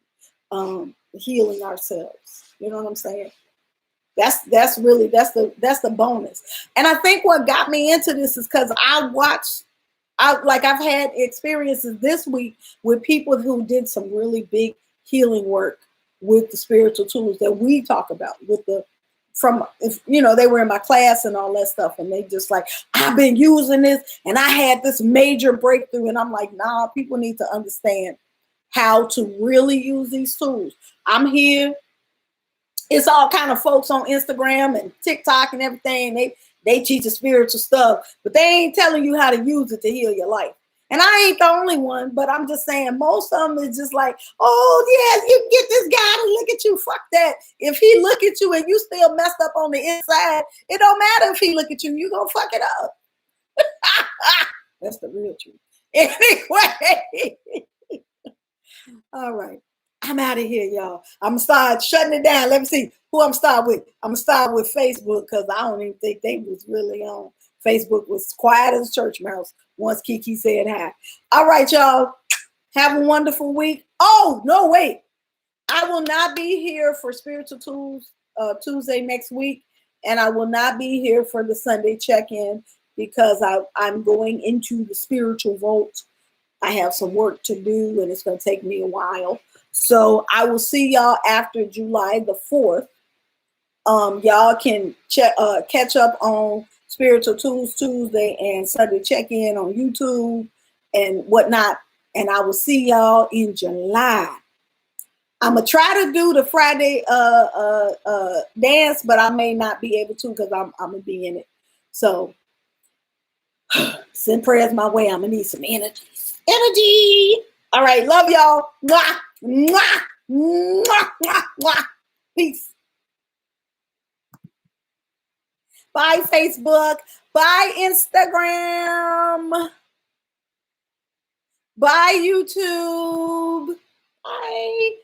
healing ourselves. You know what I'm saying? That's really the bonus. And I think what got me into this is because I've had experiences this week with people who did some really big healing work with the spiritual tools that we talk about, they were in my class and all that stuff, and they just like, I've been using this and I had this major breakthrough. And I'm like, nah, people need to understand how to really use these tools. I'm here. It's all kind of folks on Instagram and TikTok and everything. They teach the spiritual stuff, but they ain't telling you how to use it to heal your life. And I ain't the only one, but I'm just saying most of them is just like, oh, yes, you get this guy to look at you. Fuck that. If he look at you and you still messed up on the inside, it don't matter if he look at you. You gonna fuck it up. That's the real truth. Anyway. All right. I'm out of here, y'all. I'm going to start shutting it down. Let me see who I'm start with. I'm going to start with Facebook, because I don't even think they was really on. Facebook was quiet as a church mouse once Kiki said hi. All right, y'all. Have a wonderful week. Oh, no, wait. I will not be here for Spiritual Tools Tuesday next week, and I will not be here for the Sunday check-in, because I'm going into the spiritual vault. I have some work to do, and it's going to take me a while. So I will see y'all after July the 4th. Y'all can catch up on Spiritual Tools Tuesday and Sunday check-in on YouTube and whatnot. And I will see y'all in July. I'm going to try to do the Friday dance, but I may not be able to, because I'm going to be in it. So send prayers my way. I'm going to need some energy. All right. Love y'all. Mwah, mwah, mwah, mwah, mwah. Peace. Bye, Facebook. Bye, Instagram. Bye, YouTube. Bye.